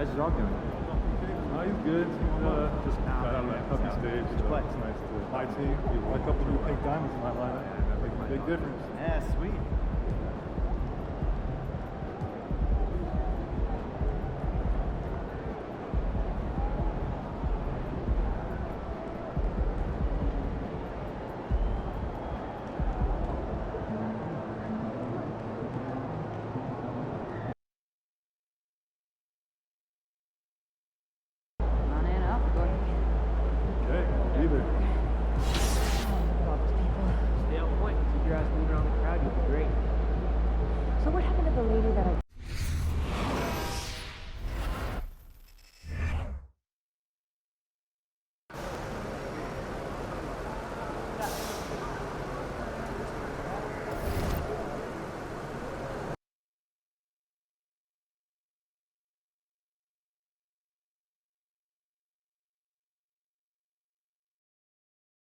S13: How's your dog doing? Oh, he's good. He's just got out of that puppy stage. So it's nice to my team. A couple of new pink diamonds in my lineup. That makes a big difference.
S3: Yeah, sweet.